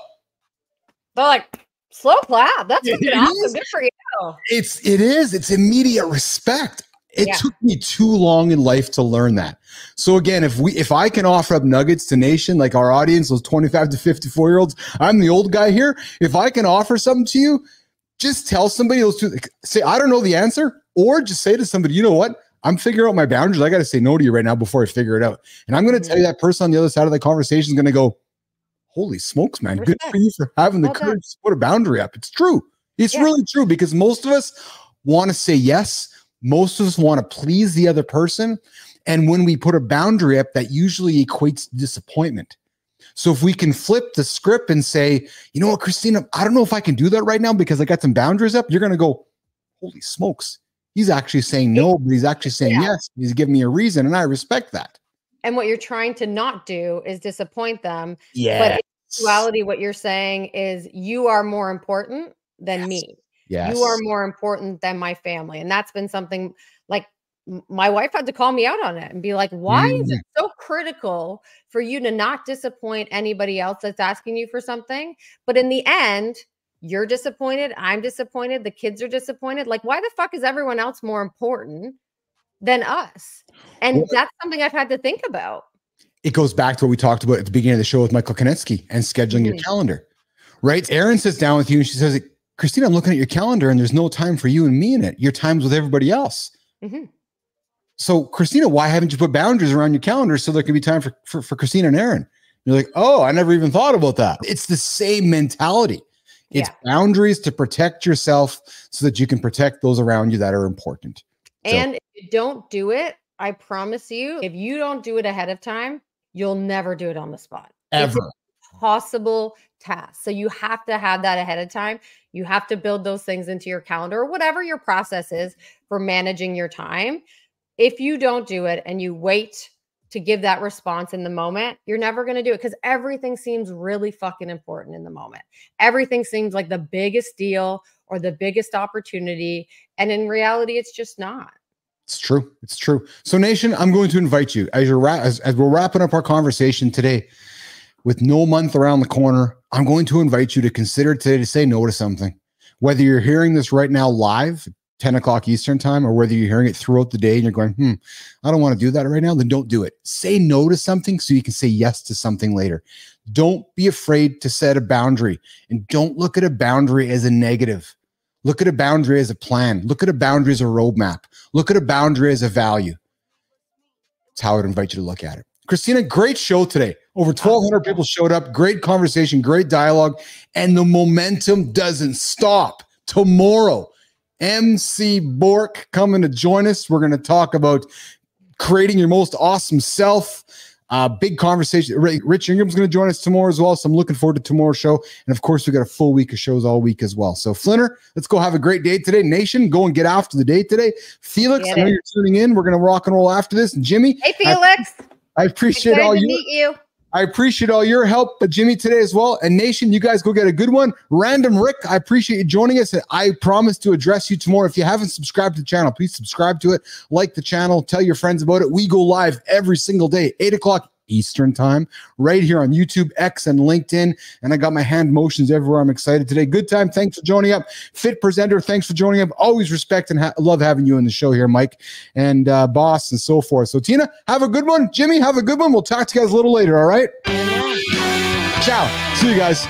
they're like, slow clap. That's fucking awesome. Good for you. It's immediate respect. It took me too long in life to learn that. So again, if I can offer up nuggets to Nation, like our audience, those 25 to 54-year-olds, I'm the old guy here. If I can offer something to you, just tell somebody else to say, I don't know the answer, or just say to somebody, you know what? I'm figuring out my boundaries. I got to say no to you right now before I figure it out. And I'm going to tell you that person on the other side of the conversation is going to go, holy smokes, man. Good for you for having the courage to put a boundary up. It's true. It's really true, because most of us want to say yes. Most of us want to please the other person. And when we put a boundary up, that usually equates to disappointment. So if we can flip the script and say, you know what, Christina, I don't know if I can do that right now because I got some boundaries up. You're going to go, holy smokes. He's actually saying no, but he's actually saying yes. He's giving me a reason, and I respect that. And what you're trying to not do is disappoint them. But in reality, what you're saying is you are more important than me. Yes. You are more important than my family. And that's been something like my wife had to call me out on it and be like, why is it so critical for you to not disappoint anybody else that's asking you for something? But in the end, you're disappointed. I'm disappointed. The kids are disappointed. Like, why the fuck is everyone else more important than us? And that's something I've had to think about. It goes back to what we talked about at the beginning of the show with Michael Konetsky and scheduling your calendar, right? Erin sits down with you and she says, Christina, I'm looking at your calendar and there's no time for you and me in it. Your time's with everybody else. So Christina, why haven't you put boundaries around your calendar so there can be time for Christina and Erin? You're like, oh, I never even thought about that. It's the same mentality. It's boundaries to protect yourself so that you can protect those around you that are important. And if you don't do it, I promise you, if you don't do it ahead of time, you'll never do it on the spot. Ever. It's a possible task. So you have to have that ahead of time. You have to build those things into your calendar, or whatever your process is for managing your time. If you don't do it and you wait to give that response in the moment, you're never going to do it, because everything seems really fucking important in the moment. Everything seems like the biggest deal or the biggest opportunity. And in reality, it's just not. It's true. It's true. So Nation, I'm going to invite you as we're wrapping up our conversation today with no month around the corner. I'm going to invite you to consider today to say no to something, whether you're hearing this right now live, 10 o'clock Eastern time, or whether you're hearing it throughout the day and you're going, I don't want to do that right now. Then don't do it. Say no to something so you can say yes to something later. Don't be afraid to set a boundary, and don't look at a boundary as a negative. Look at a boundary as a plan. Look at a boundary as a roadmap. Look at a boundary as a value. That's how I would invite you to look at it. Christina, great show today. Over 1,200 people showed up. Great conversation, great dialogue, and the momentum doesn't stop. Tomorrow, MC Bork coming to join us. We're going to talk about creating your most awesome self. Big conversation. Rich Ingram's going to join us tomorrow as well. So I'm looking forward to tomorrow's show. And of course, we got a full week of shows all week as well. So Flinner, let's go have a great day today. Nation, go and get after the day today. Felix, I know you're tuning in. We're going to rock and roll after this. And Jimmy. Hey, Felix. I appreciate all you. I appreciate all your help, but Jimmy today as well. And Nation, you guys go get a good one. Random Rick, I appreciate you joining us. And I promise to address you tomorrow. If you haven't subscribed to the channel, please subscribe to it. Like the channel. Tell your friends about it. We go live every single day, 8 o'clock Eastern time, right here on YouTube, X, and LinkedIn. And I got my hand motions everywhere. I'm excited today. Good time. Thanks for joining up. Fit Presenter, thanks for joining up. Always respect and love having you in the show here, Mike, and Boss, and so forth. So Tina, have a good one. Jimmy, have a good one. We'll talk to you guys a little later, all right? Ciao. See you guys.